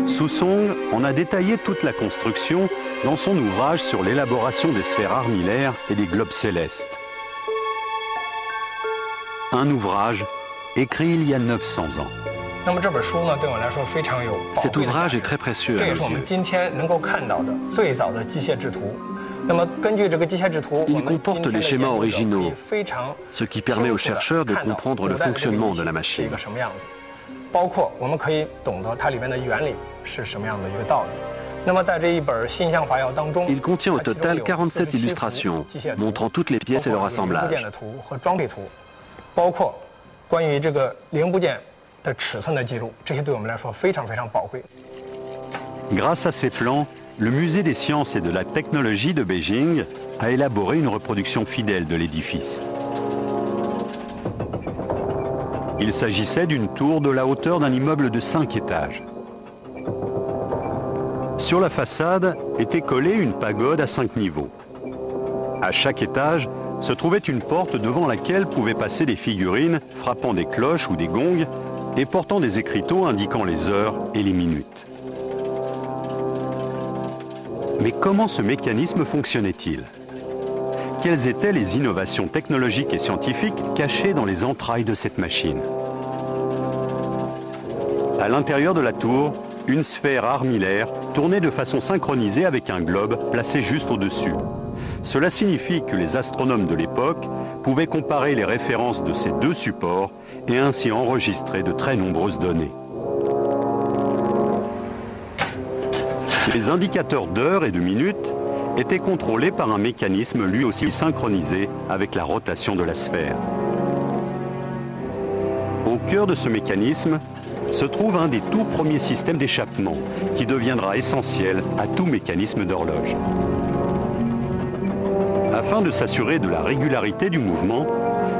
Susong en a détaillé toute la construction dans son ouvrage sur l'élaboration des sphères armillaires et des globes célestes. Un ouvrage écrit il y a 900 ans. Cet ouvrage est très précieux à nos yeux. Il comporte les schémas originaux, ce qui permet aux chercheurs de comprendre le fonctionnement de la machine. Il contient au total 47 illustrations, montrant toutes les pièces et leur assemblage. Grâce à ces plans, le Musée des sciences et de la technologie de Beijing a élaboré une reproduction fidèle de l'édifice. Il s'agissait d'une tour de la hauteur d'un immeuble de 5 étages. Sur la façade était collée une pagode à 5 niveaux. À chaque étage se trouvait une porte devant laquelle pouvaient passer des figurines frappant des cloches ou des gongs et portant des écriteaux indiquant les heures et les minutes. Mais comment ce mécanisme fonctionnait-il? Quelles étaient les innovations technologiques et scientifiques cachées dans les entrailles de cette machine? À l'intérieur de la tour, une sphère armillaire tournait de façon synchronisée avec un globe placé juste au-dessus. Cela signifie que les astronomes de l'époque pouvaient comparer les références de ces deux supports et ainsi enregistrer de très nombreuses données. Les indicateurs d'heures et de minutes étaient contrôlés par un mécanisme lui aussi synchronisé avec la rotation de la sphère. Au cœur de ce mécanisme se trouve un des tout premiers systèmes d'échappement qui deviendra essentiel à tout mécanisme d'horloge. Afin de s'assurer de la régularité du mouvement,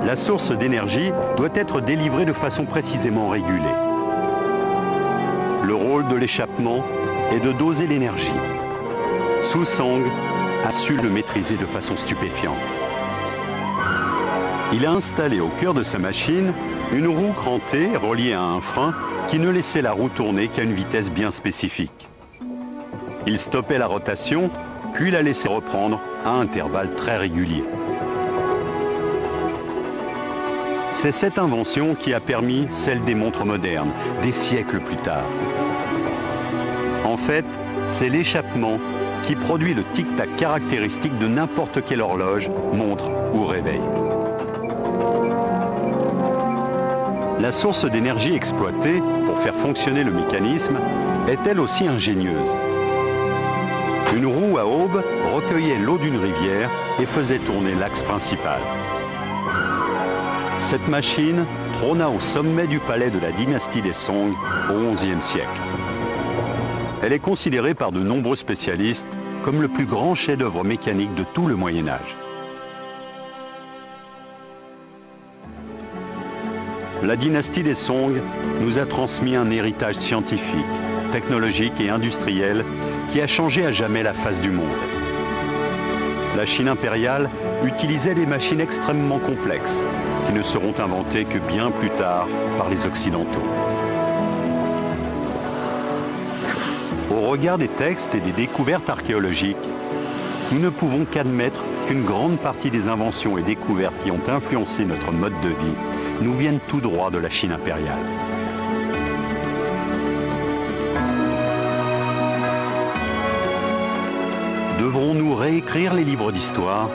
la source d'énergie doit être délivrée de façon précisément régulée. Le rôle de l'échappement est de doser l'énergie. Susong a su le maîtriser de façon stupéfiante. Il a installé au cœur de sa machine une roue crantée reliée à un frein qui ne laissait la roue tourner qu'à une vitesse bien spécifique. Il stoppait la rotation, puis la laissait reprendre à intervalles très réguliers. C'est cette invention qui a permis celle des montres modernes, des siècles plus tard. En fait, c'est l'échappement qui produit le tic-tac caractéristique de n'importe quelle horloge, montre ou réveil. La source d'énergie exploitée pour faire fonctionner le mécanisme est elle aussi ingénieuse. Une roue à aube recueillait l'eau d'une rivière et faisait tourner l'axe principal. Cette machine trôna au sommet du palais de la dynastie des Song au XIe siècle. Elle est considérée par de nombreux spécialistes comme le plus grand chef-d'œuvre mécanique de tout le Moyen-Âge. La dynastie des Song nous a transmis un héritage scientifique, technologique et industriel qui a changé à jamais la face du monde. La Chine impériale utilisait des machines extrêmement complexes qui ne seront inventées que bien plus tard par les Occidentaux. Au regard des textes et des découvertes archéologiques, nous ne pouvons qu'admettre qu'une grande partie des inventions et découvertes qui ont influencé notre mode de vie nous viennent tout droit de la Chine impériale. Devrons-nous réécrire les livres d'histoire?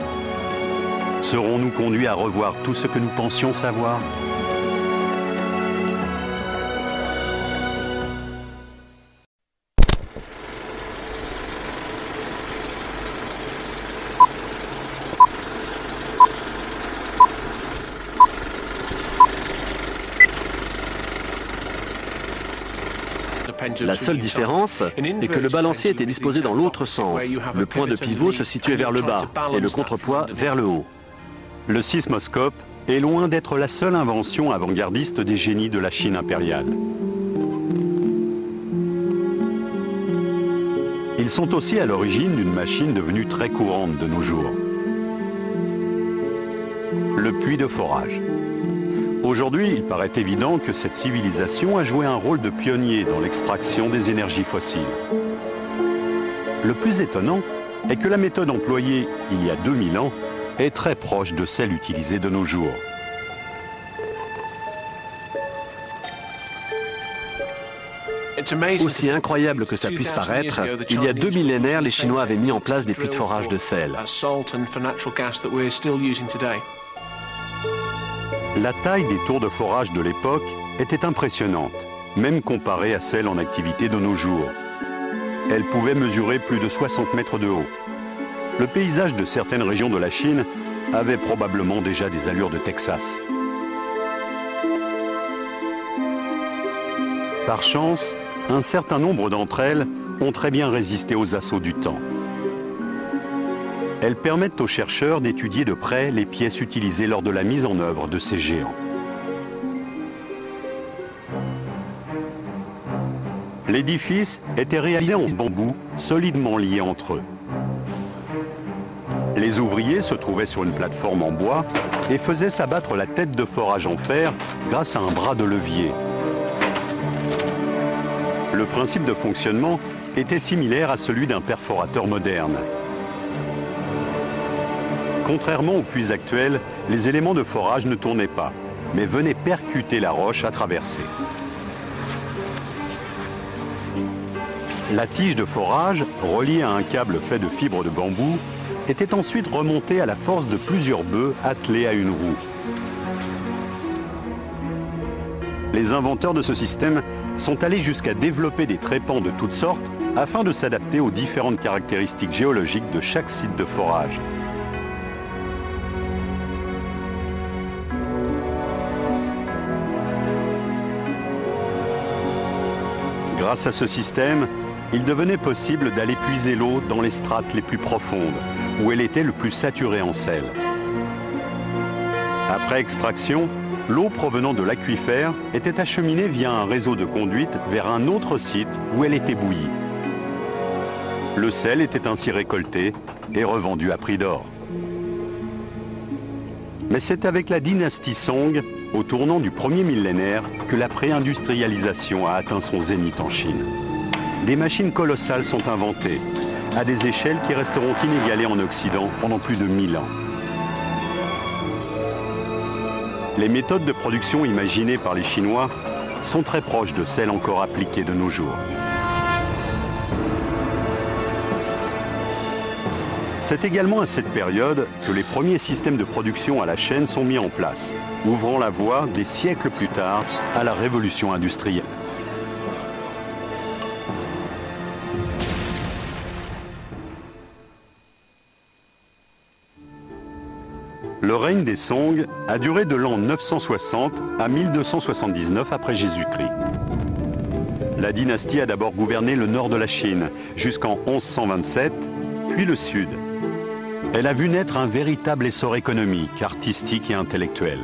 Serons-nous conduits à revoir tout ce que nous pensions savoir? La seule différence est que le balancier était disposé dans l'autre sens. Le point de pivot se situait vers le bas et le contrepoids vers le haut. Le sismoscope est loin d'être la seule invention avant-gardiste des génies de la Chine impériale. Ils sont aussi à l'origine d'une machine devenue très courante de nos jours. Le puits de forage. Aujourd'hui, il paraît évident que cette civilisation a joué un rôle de pionnier dans l'extraction des énergies fossiles. Le plus étonnant est que la méthode employée il y a 2000 ans est très proche de celle utilisée de nos jours. Aussi incroyable que ça puisse paraître, il y a 2 millénaires, les Chinois avaient mis en place des puits de forage de sel. La taille des tours de forage de l'époque était impressionnante, même comparée à celle en activité de nos jours. Elle pouvait mesurer plus de 60 mètres de haut. Le paysage de certaines régions de la Chine avait probablement déjà des allures de Texas. Par chance, un certain nombre d'entre elles ont très bien résisté aux assauts du temps. Elles permettent aux chercheurs d'étudier de près les pièces utilisées lors de la mise en œuvre de ces géants. L'édifice était réalisé en bambou, solidement liés entre eux. Les ouvriers se trouvaient sur une plateforme en bois et faisaient s'abattre la tête de forage en fer grâce à un bras de levier. Le principe de fonctionnement était similaire à celui d'un perforateur moderne. Contrairement aux puits actuels, les éléments de forage ne tournaient pas, mais venaient percuter la roche à traverser. La tige de forage, reliée à un câble fait de fibres de bambou, était ensuite remontée à la force de plusieurs bœufs attelés à une roue. Les inventeurs de ce système sont allés jusqu'à développer des trépans de toutes sortes afin de s'adapter aux différentes caractéristiques géologiques de chaque site de forage. Grâce à ce système, il devenait possible d'aller puiser l'eau dans les strates les plus profondes, où elle était le plus saturée en sel. Après extraction, l'eau provenant de l'aquifère était acheminée via un réseau de conduite vers un autre site où elle était bouillie. Le sel était ainsi récolté et revendu à prix d'or. Mais c'est avec la dynastie Song, au tournant du premier millénaire, que la pré-industrialisation a atteint son zénith en Chine. Des machines colossales sont inventées, à des échelles qui resteront inégalées en Occident pendant plus de 1000 ans. Les méthodes de production imaginées par les Chinois sont très proches de celles encore appliquées de nos jours. C'est également à cette période que les premiers systèmes de production à la chaîne sont mis en place, ouvrant la voie des siècles plus tard à la révolution industrielle. Le règne des Song a duré de l'an 960 à 1279 après Jésus-Christ. La dynastie a d'abord gouverné le nord de la Chine jusqu'en 1127, puis le sud. Elle a vu naître un véritable essor économique, artistique et intellectuel.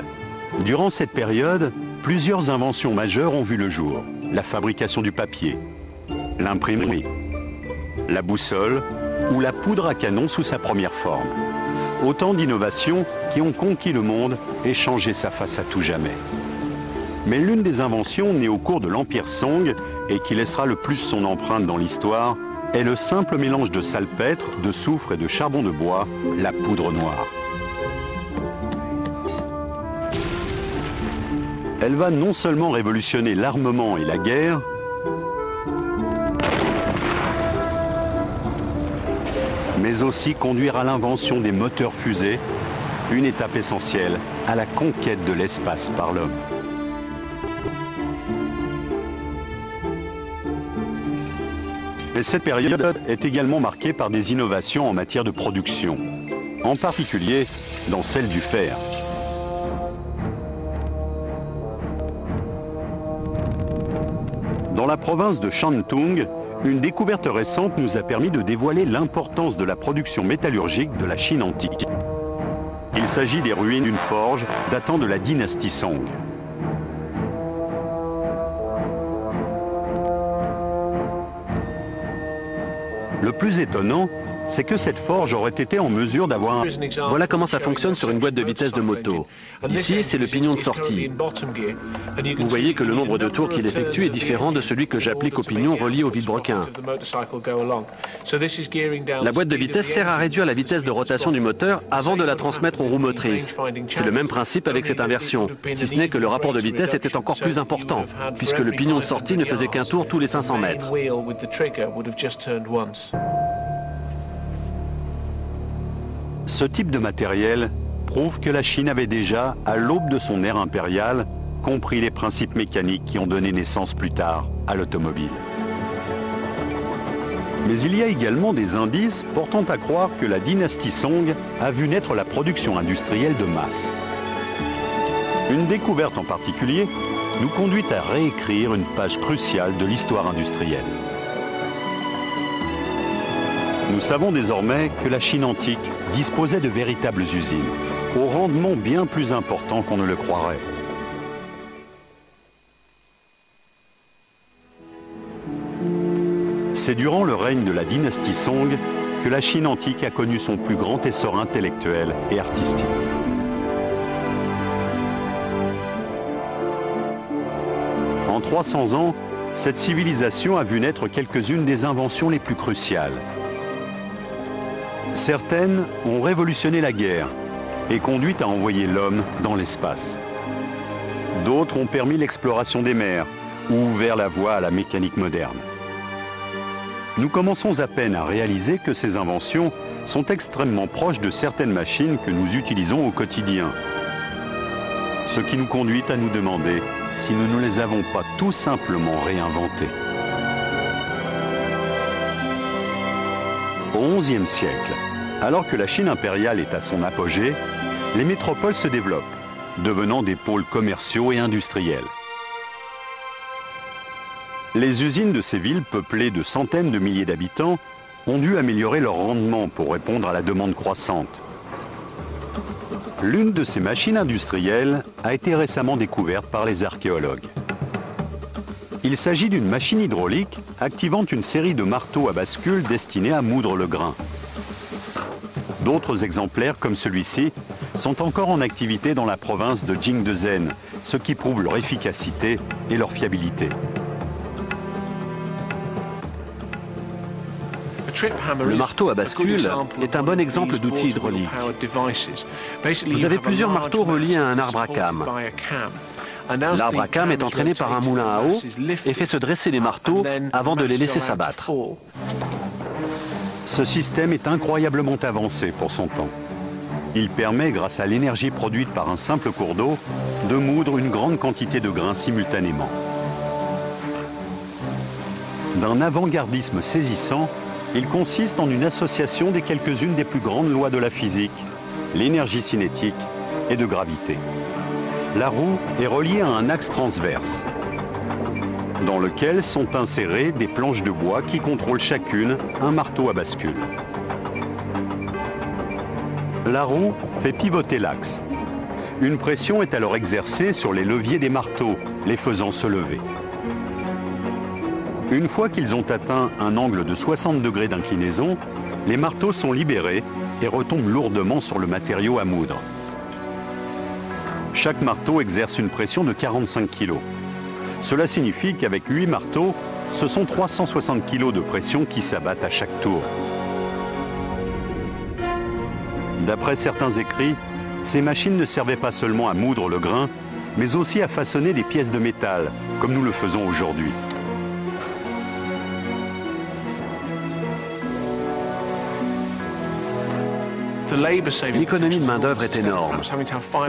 Durant cette période, plusieurs inventions majeures ont vu le jour. La fabrication du papier, l'imprimerie, la boussole ou la poudre à canon sous sa première forme. Autant d'innovations qui ont conquis le monde et changé sa face à tout jamais. Mais l'une des inventions nées au cours de l'Empire Song et qui laissera le plus son empreinte dans l'histoire est le simple mélange de salpêtre, de soufre et de charbon de bois, la poudre noire. Elle va non seulement révolutionner l'armement et la guerre, mais aussi conduire à l'invention des moteurs fusées, une étape essentielle à la conquête de l'espace par l'homme. Mais cette période est également marquée par des innovations en matière de production, en particulier dans celle du fer. Dans la province de Shantung, une découverte récente nous a permis de dévoiler l'importance de la production métallurgique de la Chine antique. Il s'agit des ruines d'une forge datant de la dynastie Song. Le plus étonnant, c'est que cette forge aurait été en mesure d'avoir un... Voilà comment ça fonctionne sur une boîte de vitesse de moto. Ici, c'est le pignon de sortie. Vous voyez que le nombre de tours qu'il effectue est différent de celui que j'applique au pignon relié au vilebrequin. La boîte de vitesse sert à réduire la vitesse de rotation du moteur avant de la transmettre aux roues motrices. C'est le même principe avec cette inversion, si ce n'est que le rapport de vitesse était encore plus important, puisque le pignon de sortie ne faisait qu'un tour tous les 500 mètres. Ce type de matériel prouve que la Chine avait déjà, à l'aube de son ère impériale, compris les principes mécaniques qui ont donné naissance plus tard à l'automobile. Mais il y a également des indices portant à croire que la dynastie Song a vu naître la production industrielle de masse. Une découverte en particulier nous conduit à réécrire une page cruciale de l'histoire industrielle. Nous savons désormais que la Chine antique disposait de véritables usines, au rendement bien plus important qu'on ne le croirait. C'est durant le règne de la dynastie Song que la Chine antique a connu son plus grand essor intellectuel et artistique. En 300 ans, cette civilisation a vu naître quelques-unes des inventions les plus cruciales. Certaines ont révolutionné la guerre et conduit à envoyer l'homme dans l'espace. D'autres ont permis l'exploration des mers ou ouvert la voie à la mécanique moderne. Nous commençons à peine à réaliser que ces inventions sont extrêmement proches de certaines machines que nous utilisons au quotidien. Ce qui nous conduit à nous demander si nous ne les avons pas tout simplement réinventées. Au XIe siècle, alors que la Chine impériale est à son apogée, les métropoles se développent, devenant des pôles commerciaux et industriels. Les usines de ces villes, peuplées de centaines de milliers d'habitants, ont dû améliorer leur rendement pour répondre à la demande croissante. L'une de ces machines industrielles a été récemment découverte par les archéologues. Il s'agit d'une machine hydraulique activant une série de marteaux à bascule destinés à moudre le grain. D'autres exemplaires, comme celui-ci, sont encore en activité dans la province de Jingdezhen, ce qui prouve leur efficacité et leur fiabilité. Le marteau à bascule est un bon exemple d'outil hydraulique. Vous avez plusieurs marteaux reliés à un arbre à cames. L'arbre à cames est entraîné par un moulin à eau et fait se dresser les marteaux avant de les laisser s'abattre. Ce système est incroyablement avancé pour son temps. Il permet, grâce à l'énergie produite par un simple cours d'eau, de moudre une grande quantité de grains simultanément. D'un avant-gardisme saisissant, il consiste en une association des quelques-unes des plus grandes lois de la physique, l'énergie cinétique et de gravité. La roue est reliée à un axe transverse, dans lequel sont insérées des planches de bois qui contrôlent chacune un marteau à bascule. La roue fait pivoter l'axe. Une pression est alors exercée sur les leviers des marteaux, les faisant se lever. Une fois qu'ils ont atteint un angle de 60 degrés d'inclinaison, les marteaux sont libérés et retombent lourdement sur le matériau à moudre. Chaque marteau exerce une pression de 45 kg. Cela signifie qu'avec 8 marteaux, ce sont 360 kg de pression qui s'abattent à chaque tour. D'après certains écrits, ces machines ne servaient pas seulement à moudre le grain, mais aussi à façonner des pièces de métal, comme nous le faisons aujourd'hui. L'économie de main-d'œuvre est énorme.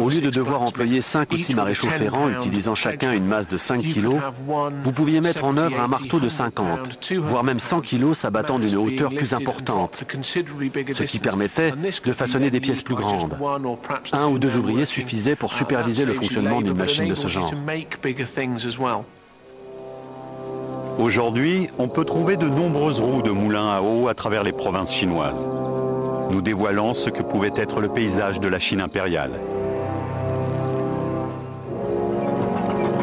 Au lieu de devoir employer 5 ou 6 maréchaux ferrants utilisant chacun une masse de 5 kg, vous pouviez mettre en œuvre un marteau de 50, voire même 100 kg s'abattant d'une hauteur plus importante, ce qui permettait de façonner des pièces plus grandes. 1 ou 2 ouvriers suffisaient pour superviser le fonctionnement d'une machine de ce genre. Aujourd'hui, on peut trouver de nombreuses roues de moulins à eau à travers les provinces chinoises, nous dévoilant ce que pouvait être le paysage de la Chine impériale.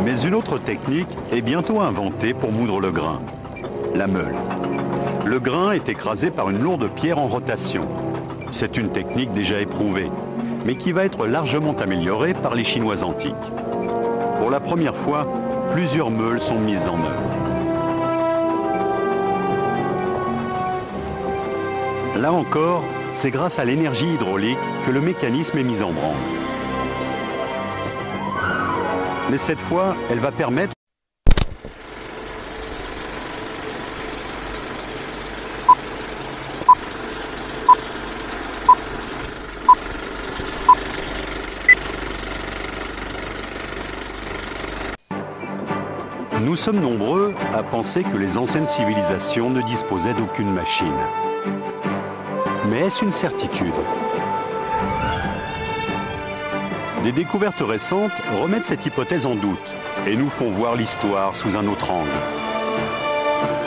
Mais une autre technique est bientôt inventée pour moudre le grain, la meule. Le grain est écrasé par une lourde pierre en rotation. C'est une technique déjà éprouvée, mais qui va être largement améliorée par les Chinois antiques. Pour la première fois, plusieurs meules sont mises en œuvre. Là encore, c'est grâce à l'énergie hydraulique que le mécanisme est mis en branle. Mais cette fois, elle va permettre Nous sommes nombreux à penser que les anciennes civilisations ne disposaient d'aucune machine. Mais est-ce une certitude? Des découvertes récentes remettent cette hypothèse en doute et nous font voir l'histoire sous un autre angle.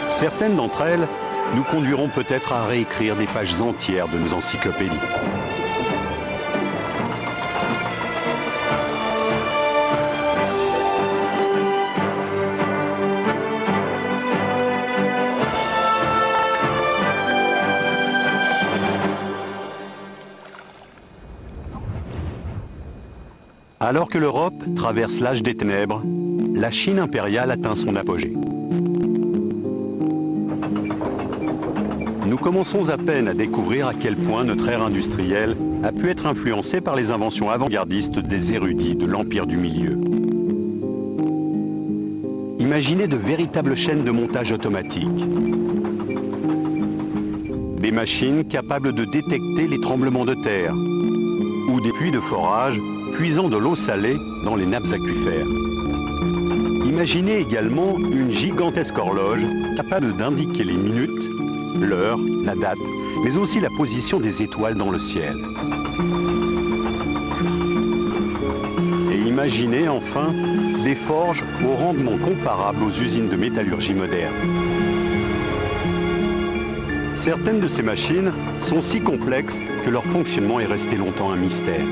Certaines d'entre elles nous conduiront peut-être à réécrire des pages entières de nos encyclopédies. Alors que l'Europe traverse l'âge des ténèbres, la Chine impériale atteint son apogée. Nous commençons à peine à découvrir à quel point notre ère industrielle a pu être influencée par les inventions avant-gardistes des érudits de l'Empire du Milieu. Imaginez de véritables chaînes de montage automatiques. Des machines capables de détecter les tremblements de terre ou des puits de forage puisant de l'eau salée dans les nappes aquifères. Imaginez également une gigantesque horloge capable d'indiquer les minutes, l'heure, la date, mais aussi la position des étoiles dans le ciel. Et imaginez enfin des forges au rendement comparable aux usines de métallurgie moderne. Certaines de ces machines sont si complexes que leur fonctionnement est resté longtemps un mystère.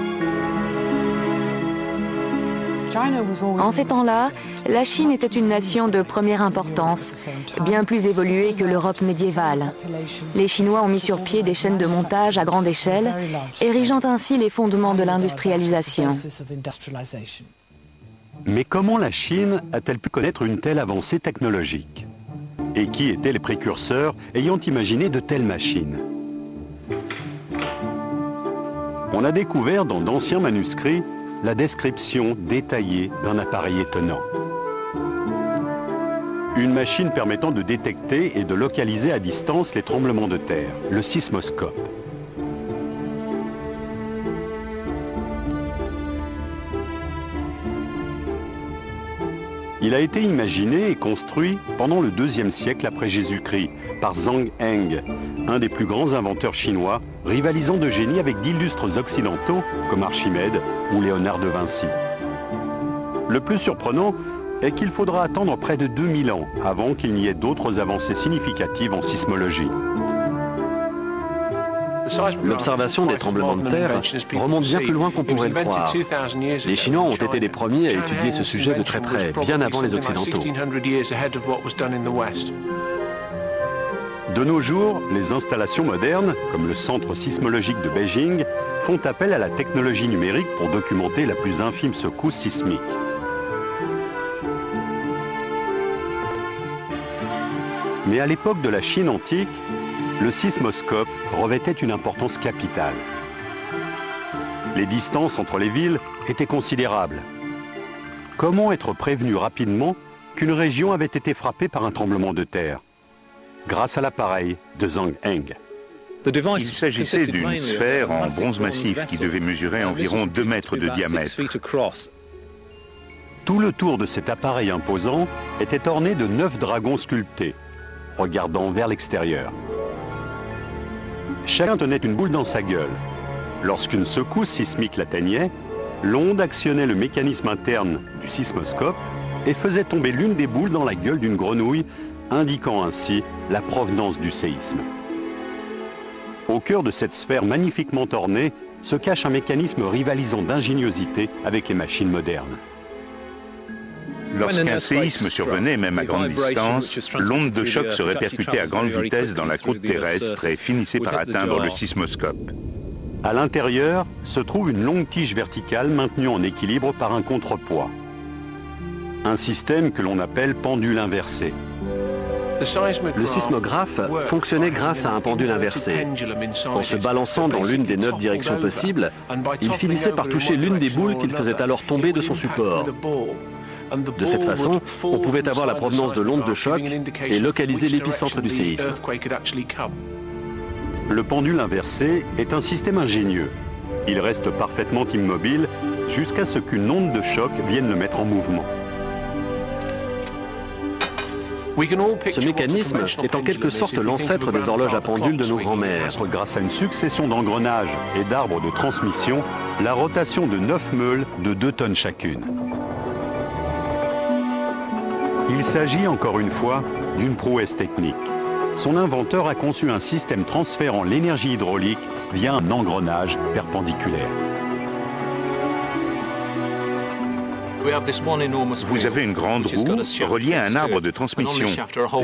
En ces temps-là, la Chine était une nation de première importance, bien plus évoluée que l'Europe médiévale. Les Chinois ont mis sur pied des chaînes de montage à grande échelle, érigeant ainsi les fondements de l'industrialisation. Mais comment la Chine a-t-elle pu connaître une telle avancée technologique? Et qui étaient les précurseurs ayant imaginé de telles machines? On a découvert dans d'anciens manuscrits la description détaillée d'un appareil étonnant. Une machine permettant de détecter et de localiser à distance les tremblements de terre, le sismoscope. Il a été imaginé et construit pendant le IIe siècle après Jésus-Christ par Zhang Heng, un des plus grands inventeurs chinois, rivalisant de génie avec d'illustres occidentaux comme Archimède ou Léonard de Vinci. Le plus surprenant est qu'il faudra attendre près de 2000 ans avant qu'il n'y ait d'autres avancées significatives en sismologie. L'observation des tremblements de terre remonte bien plus loin qu'on pourrait le croire. Les Chinois ont été les premiers à étudier ce sujet de très près, bien avant les Occidentaux. De nos jours, les installations modernes, comme le centre sismologique de Beijing, font appel à la technologie numérique pour documenter la plus infime secousse sismique. Mais à l'époque de la Chine antique, le sismoscope revêtait une importance capitale. Les distances entre les villes étaient considérables. Comment être prévenu rapidement qu'une région avait été frappée par un tremblement de terre? Grâce à l'appareil de Zhang Heng. Il s'agissait d'une sphère en bronze massif qui devait mesurer environ 2 mètres de diamètre. Tout le tour de cet appareil imposant était orné de 9 dragons sculptés, regardant vers l'extérieur. Chacun tenait une boule dans sa gueule. Lorsqu'une secousse sismique l'atteignait, l'onde actionnait le mécanisme interne du sismoscope et faisait tomber l'une des boules dans la gueule d'une grenouille indiquant ainsi la provenance du séisme. Au cœur de cette sphère magnifiquement ornée se cache un mécanisme rivalisant d'ingéniosité avec les machines modernes. Lorsqu'un séisme survenait, même à grande distance, l'onde de choc se répercutait à grande vitesse dans la croûte terrestre et finissait par atteindre le sismoscope. À l'intérieur se trouve une longue tige verticale maintenue en équilibre par un contrepoids. Un système que l'on appelle pendule inversé. Le sismographe fonctionnait grâce à un pendule inversé. En se balançant dans l'une des 9 directions possibles, il finissait par toucher l'une des boules qu'il faisait alors tomber de son support. De cette façon, on pouvait avoir la provenance de l'onde de choc et localiser l'épicentre du séisme. Le pendule inversé est un système ingénieux. Il reste parfaitement immobile jusqu'à ce qu'une onde de choc vienne le mettre en mouvement. Ce mécanisme est en quelque sorte l'ancêtre des horloges à pendule de nos grands-mères. Grâce à une succession d'engrenages et d'arbres de transmission, la rotation de 9 meules de 2 tonnes chacune. Il s'agit encore une fois d'une prouesse technique. Son inventeur a conçu un système transférant l'énergie hydraulique via un engrenage perpendiculaire. Vous avez une grande roue reliée à un arbre de transmission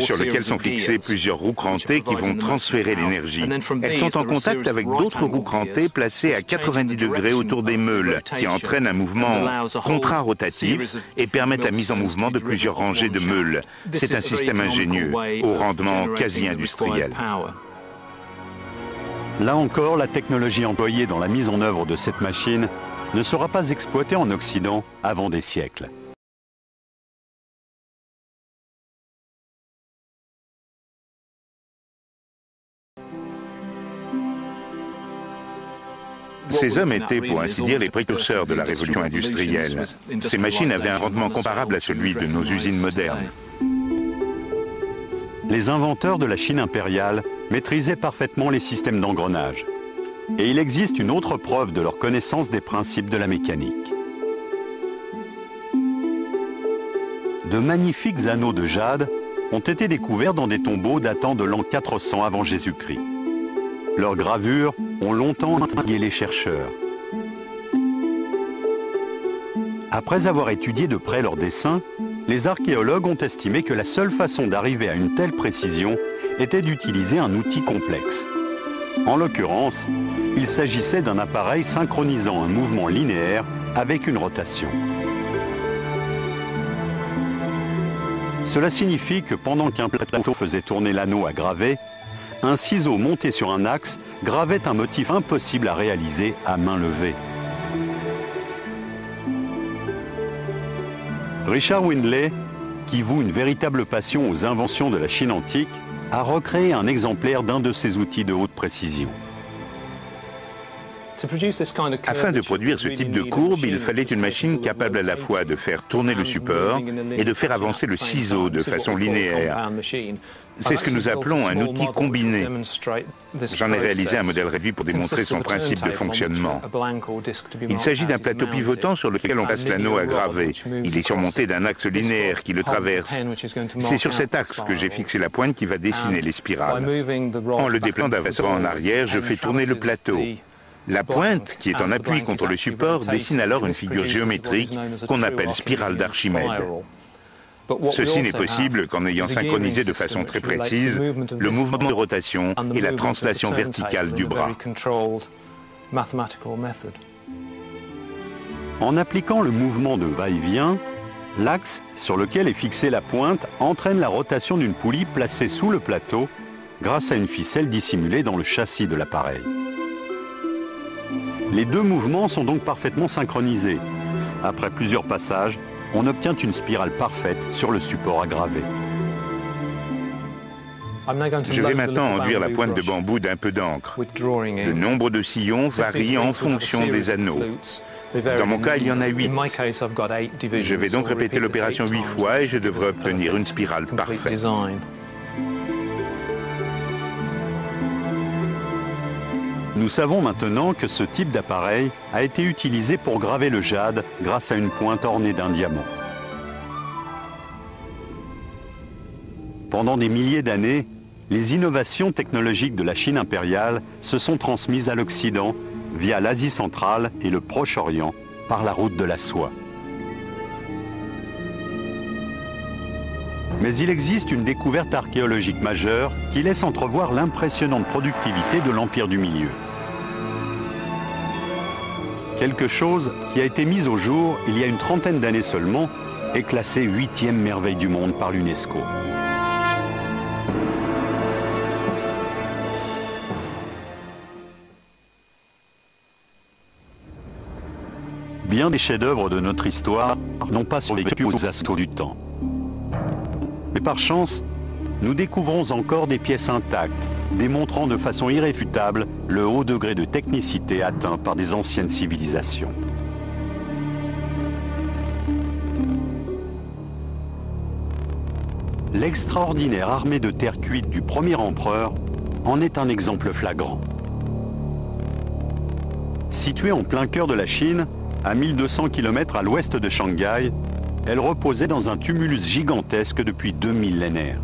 sur lequel sont fixées plusieurs roues crantées qui vont transférer l'énergie. Elles sont en contact avec d'autres roues crantées placées à 90 degrés autour des meules qui entraînent un mouvement contrarotatif et permettent la mise en mouvement de plusieurs rangées de meules. C'est un système ingénieux au rendement quasi industriel. Là encore, la technologie employée dans la mise en œuvre de cette machine ne sera pas exploitée en Occident avant des siècles. Ces hommes étaient, pour ainsi dire, les précurseurs de la révolution industrielle. Ces machines avaient un rendement comparable à celui de nos usines modernes. Les inventeurs de la Chine impériale maîtrisaient parfaitement les systèmes d'engrenage. Et il existe une autre preuve de leur connaissance des principes de la mécanique. De magnifiques anneaux de jade ont été découverts dans des tombeaux datant de l'an 400 avant Jésus-Christ. Leurs gravures ont longtemps intrigué les chercheurs. Après avoir étudié de près leurs dessins, les archéologues ont estimé que la seule façon d'arriver à une telle précision était d'utiliser un outil complexe. En l'occurrence, il s'agissait d'un appareil synchronisant un mouvement linéaire avec une rotation. Cela signifie que pendant qu'un plateau faisait tourner l'anneau à graver, un ciseau monté sur un axe gravait un motif impossible à réaliser à main levée. Richard Windley, qui voue une véritable passion aux inventions de la Chine antique, a recréé un exemplaire d'un de ces outils de haute précision. Afin de produire ce type de courbe, il fallait une machine capable à la fois de faire tourner le support et de faire avancer le ciseau de façon linéaire. C'est ce que nous appelons un outil combiné. J'en ai réalisé un modèle réduit pour démontrer son principe de fonctionnement. Il s'agit d'un plateau pivotant sur lequel on passe l'anneau à graver. Il est surmonté d'un axe linéaire qui le traverse. C'est sur cet axe que j'ai fixé la pointe qui va dessiner les spirales. En le déplaçant d'avant en arrière, je fais tourner le plateau. La pointe, qui est en appui contre le support, dessine alors une figure géométrique qu'on appelle spirale d'Archimède. Ceci n'est possible qu'en ayant synchronisé de façon très précise le mouvement de rotation et la translation verticale du bras. En appliquant le mouvement de va-et-vient, l'axe sur lequel est fixée la pointe entraîne la rotation d'une poulie placée sous le plateau grâce à une ficelle dissimulée dans le châssis de l'appareil. Les deux mouvements sont donc parfaitement synchronisés. Après plusieurs passages, on obtient une spirale parfaite sur le support à graver. Je vais maintenant enduire la pointe de bambou d'un peu d'encre. Le nombre de sillons varie en fonction des anneaux. Dans mon cas, il y en a 8. Je vais donc répéter l'opération 8 fois et je devrais obtenir une spirale parfaite. Nous savons maintenant que ce type d'appareil a été utilisé pour graver le jade grâce à une pointe ornée d'un diamant. Pendant des milliers d'années, les innovations technologiques de la Chine impériale se sont transmises à l'Occident via l'Asie centrale et le Proche-Orient par la route de la soie. Mais il existe une découverte archéologique majeure qui laisse entrevoir l'impressionnante productivité de l'Empire du Milieu. Quelque chose qui a été mis au jour il y a une trentaine d'années seulement est classé 8e merveille du monde par l'UNESCO. Bien des chefs-d'œuvre de notre histoire n'ont pas survécu aux assauts du temps. Mais par chance, nous découvrons encore des pièces intactes, démontrant de façon irréfutable le haut degré de technicité atteint par des anciennes civilisations. L'extraordinaire armée de terre cuite du premier empereur en est un exemple flagrant. Située en plein cœur de la Chine, à 1200 km à l'ouest de Shanghai, elle reposait dans un tumulus gigantesque depuis 2 millénaires.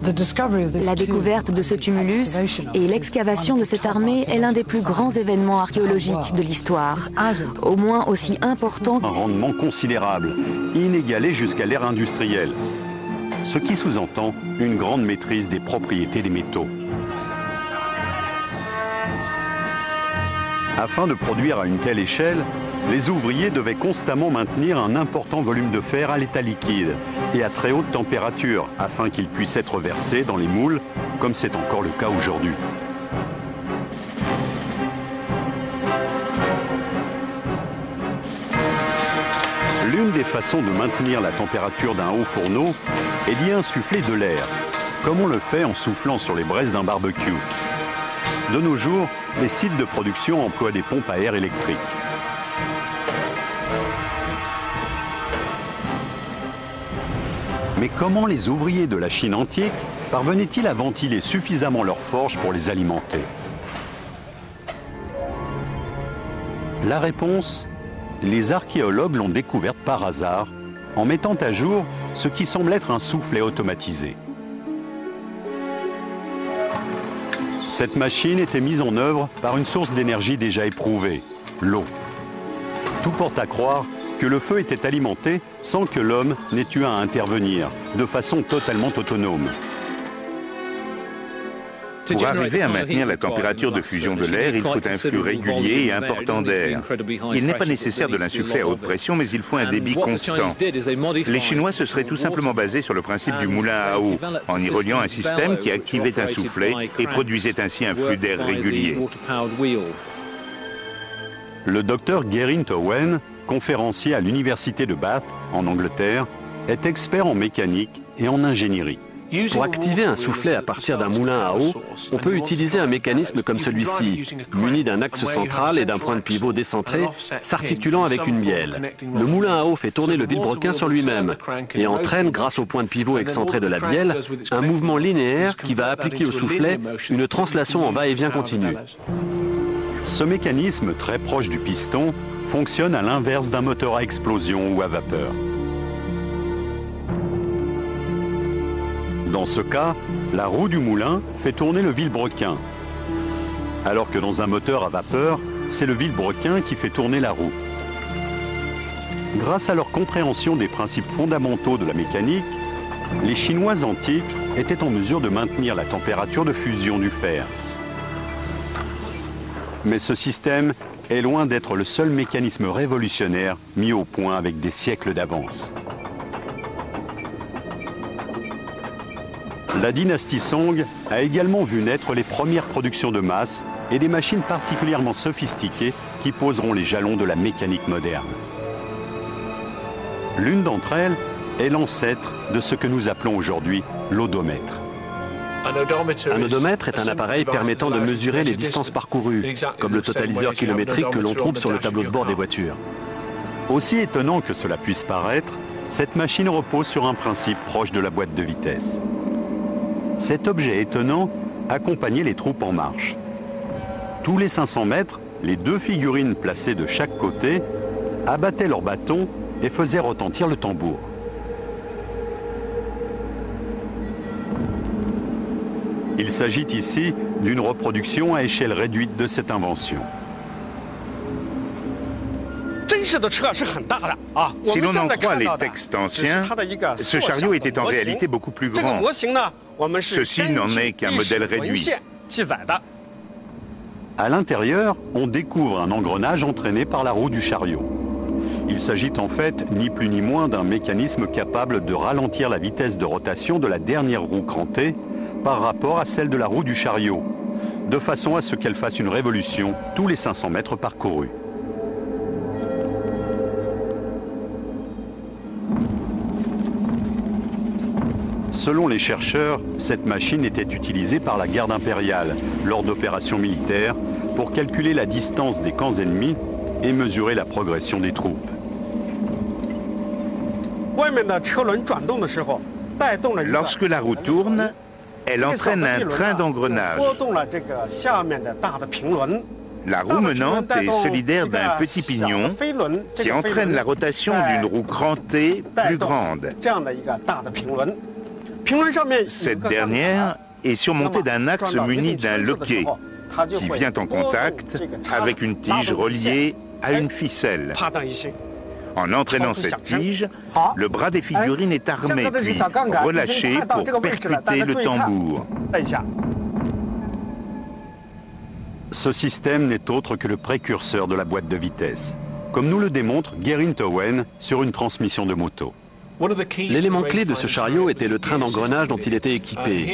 La découverte de ce tumulus et l'excavation de cette armée est l'un des plus grands événements archéologiques de l'histoire, au moins aussi important. Un rendement considérable, inégalé jusqu'à l'ère industrielle, ce qui sous-entend une grande maîtrise des propriétés des métaux. Afin de produire à une telle échelle, les ouvriers devaient constamment maintenir un important volume de fer à l'état liquide et à très haute température afin qu'il puisse être versé dans les moules, comme c'est encore le cas aujourd'hui. L'une des façons de maintenir la température d'un haut fourneau est d'y insuffler de l'air, comme on le fait en soufflant sur les braises d'un barbecue. De nos jours, les sites de production emploient des pompes à air électriques. Mais comment les ouvriers de la Chine antique parvenaient-ils à ventiler suffisamment leurs forges pour les alimenter? La réponse, les archéologues l'ont découverte par hasard en mettant à jour ce qui semble être un soufflet automatisé. Cette machine était mise en œuvre par une source d'énergie déjà éprouvée, l'eau. Tout porte à croire que le feu était alimenté sans que l'homme n'ait eu à intervenir, de façon totalement autonome. Pour arriver à maintenir la température de fusion de l'air, il faut un flux régulier et important d'air. Il n'est pas nécessaire de l'insuffler à haute pression, mais il faut un débit constant. Les Chinois se seraient tout simplement basés sur le principe du moulin à eau, en y reliant un système qui activait un soufflet et produisait ainsi un flux d'air régulier. Le docteur Geraint Owen, conférencier à l'université de Bath, en Angleterre, est expert en mécanique et en ingénierie. Pour activer un soufflet à partir d'un moulin à eau, on peut utiliser un mécanisme comme celui-ci, muni d'un axe central et d'un point de pivot décentré, s'articulant avec une bielle. Le moulin à eau fait tourner le vilebrequin sur lui-même et entraîne, grâce au point de pivot excentré de la bielle, un mouvement linéaire qui va appliquer au soufflet une translation en va-et-vient continu. Ce mécanisme, très proche du piston, fonctionne à l'inverse d'un moteur à explosion ou à vapeur. Dans ce cas, la roue du moulin fait tourner le vilebrequin, alors que dans un moteur à vapeur, c'est le vilebrequin qui fait tourner la roue. Grâce à leur compréhension des principes fondamentaux de la mécanique, les Chinois antiques étaient en mesure de maintenir la température de fusion du fer. Mais ce système est loin d'être le seul mécanisme révolutionnaire mis au point avec des siècles d'avance. La dynastie Song a également vu naître les premières productions de masse et des machines particulièrement sophistiquées qui poseront les jalons de la mécanique moderne. L'une d'entre elles est l'ancêtre de ce que nous appelons aujourd'hui l'odomètre. Un odomètre est un appareil permettant de mesurer les distances parcourues, comme le totaliseur kilométrique que l'on trouve sur le tableau de bord des voitures. Aussi étonnant que cela puisse paraître, cette machine repose sur un principe proche de la boîte de vitesse. Cet objet étonnant accompagnait les troupes en marche. Tous les 500 mètres, les deux figurines placées de chaque côté abattaient leurs bâtons et faisaient retentir le tambour. Il s'agit ici d'une reproduction à échelle réduite de cette invention. Si l'on en croit les textes anciens, ce chariot était en réalité beaucoup plus grand. Ceci n'en est qu'un modèle réduit. À l'intérieur, on découvre un engrenage entraîné par la roue du chariot. Il s'agit en fait ni plus ni moins d'un mécanisme capable de ralentir la vitesse de rotation de la dernière roue crantée par rapport à celle de la roue du chariot, de façon à ce qu'elle fasse une révolution tous les 500 mètres parcourus. Selon les chercheurs, cette machine était utilisée par la garde impériale lors d'opérations militaires pour calculer la distance des camps ennemis et mesurer la progression des troupes. Lorsque la roue tourne, elle entraîne un train d'engrenage. La roue menante est solidaire d'un petit pignon qui entraîne la rotation d'une roue crantée plus grande. Cette dernière est surmontée d'un axe muni d'un loquet qui vient en contact avec une tige reliée à une ficelle. En entraînant cette tige, le bras des figurines est armé puis relâché pour percuter le tambour. Ce système n'est autre que le précurseur de la boîte de vitesse, comme nous le démontre Geraint Owen sur une transmission de moto. L'élément clé de ce chariot était le train d'engrenage dont il était équipé.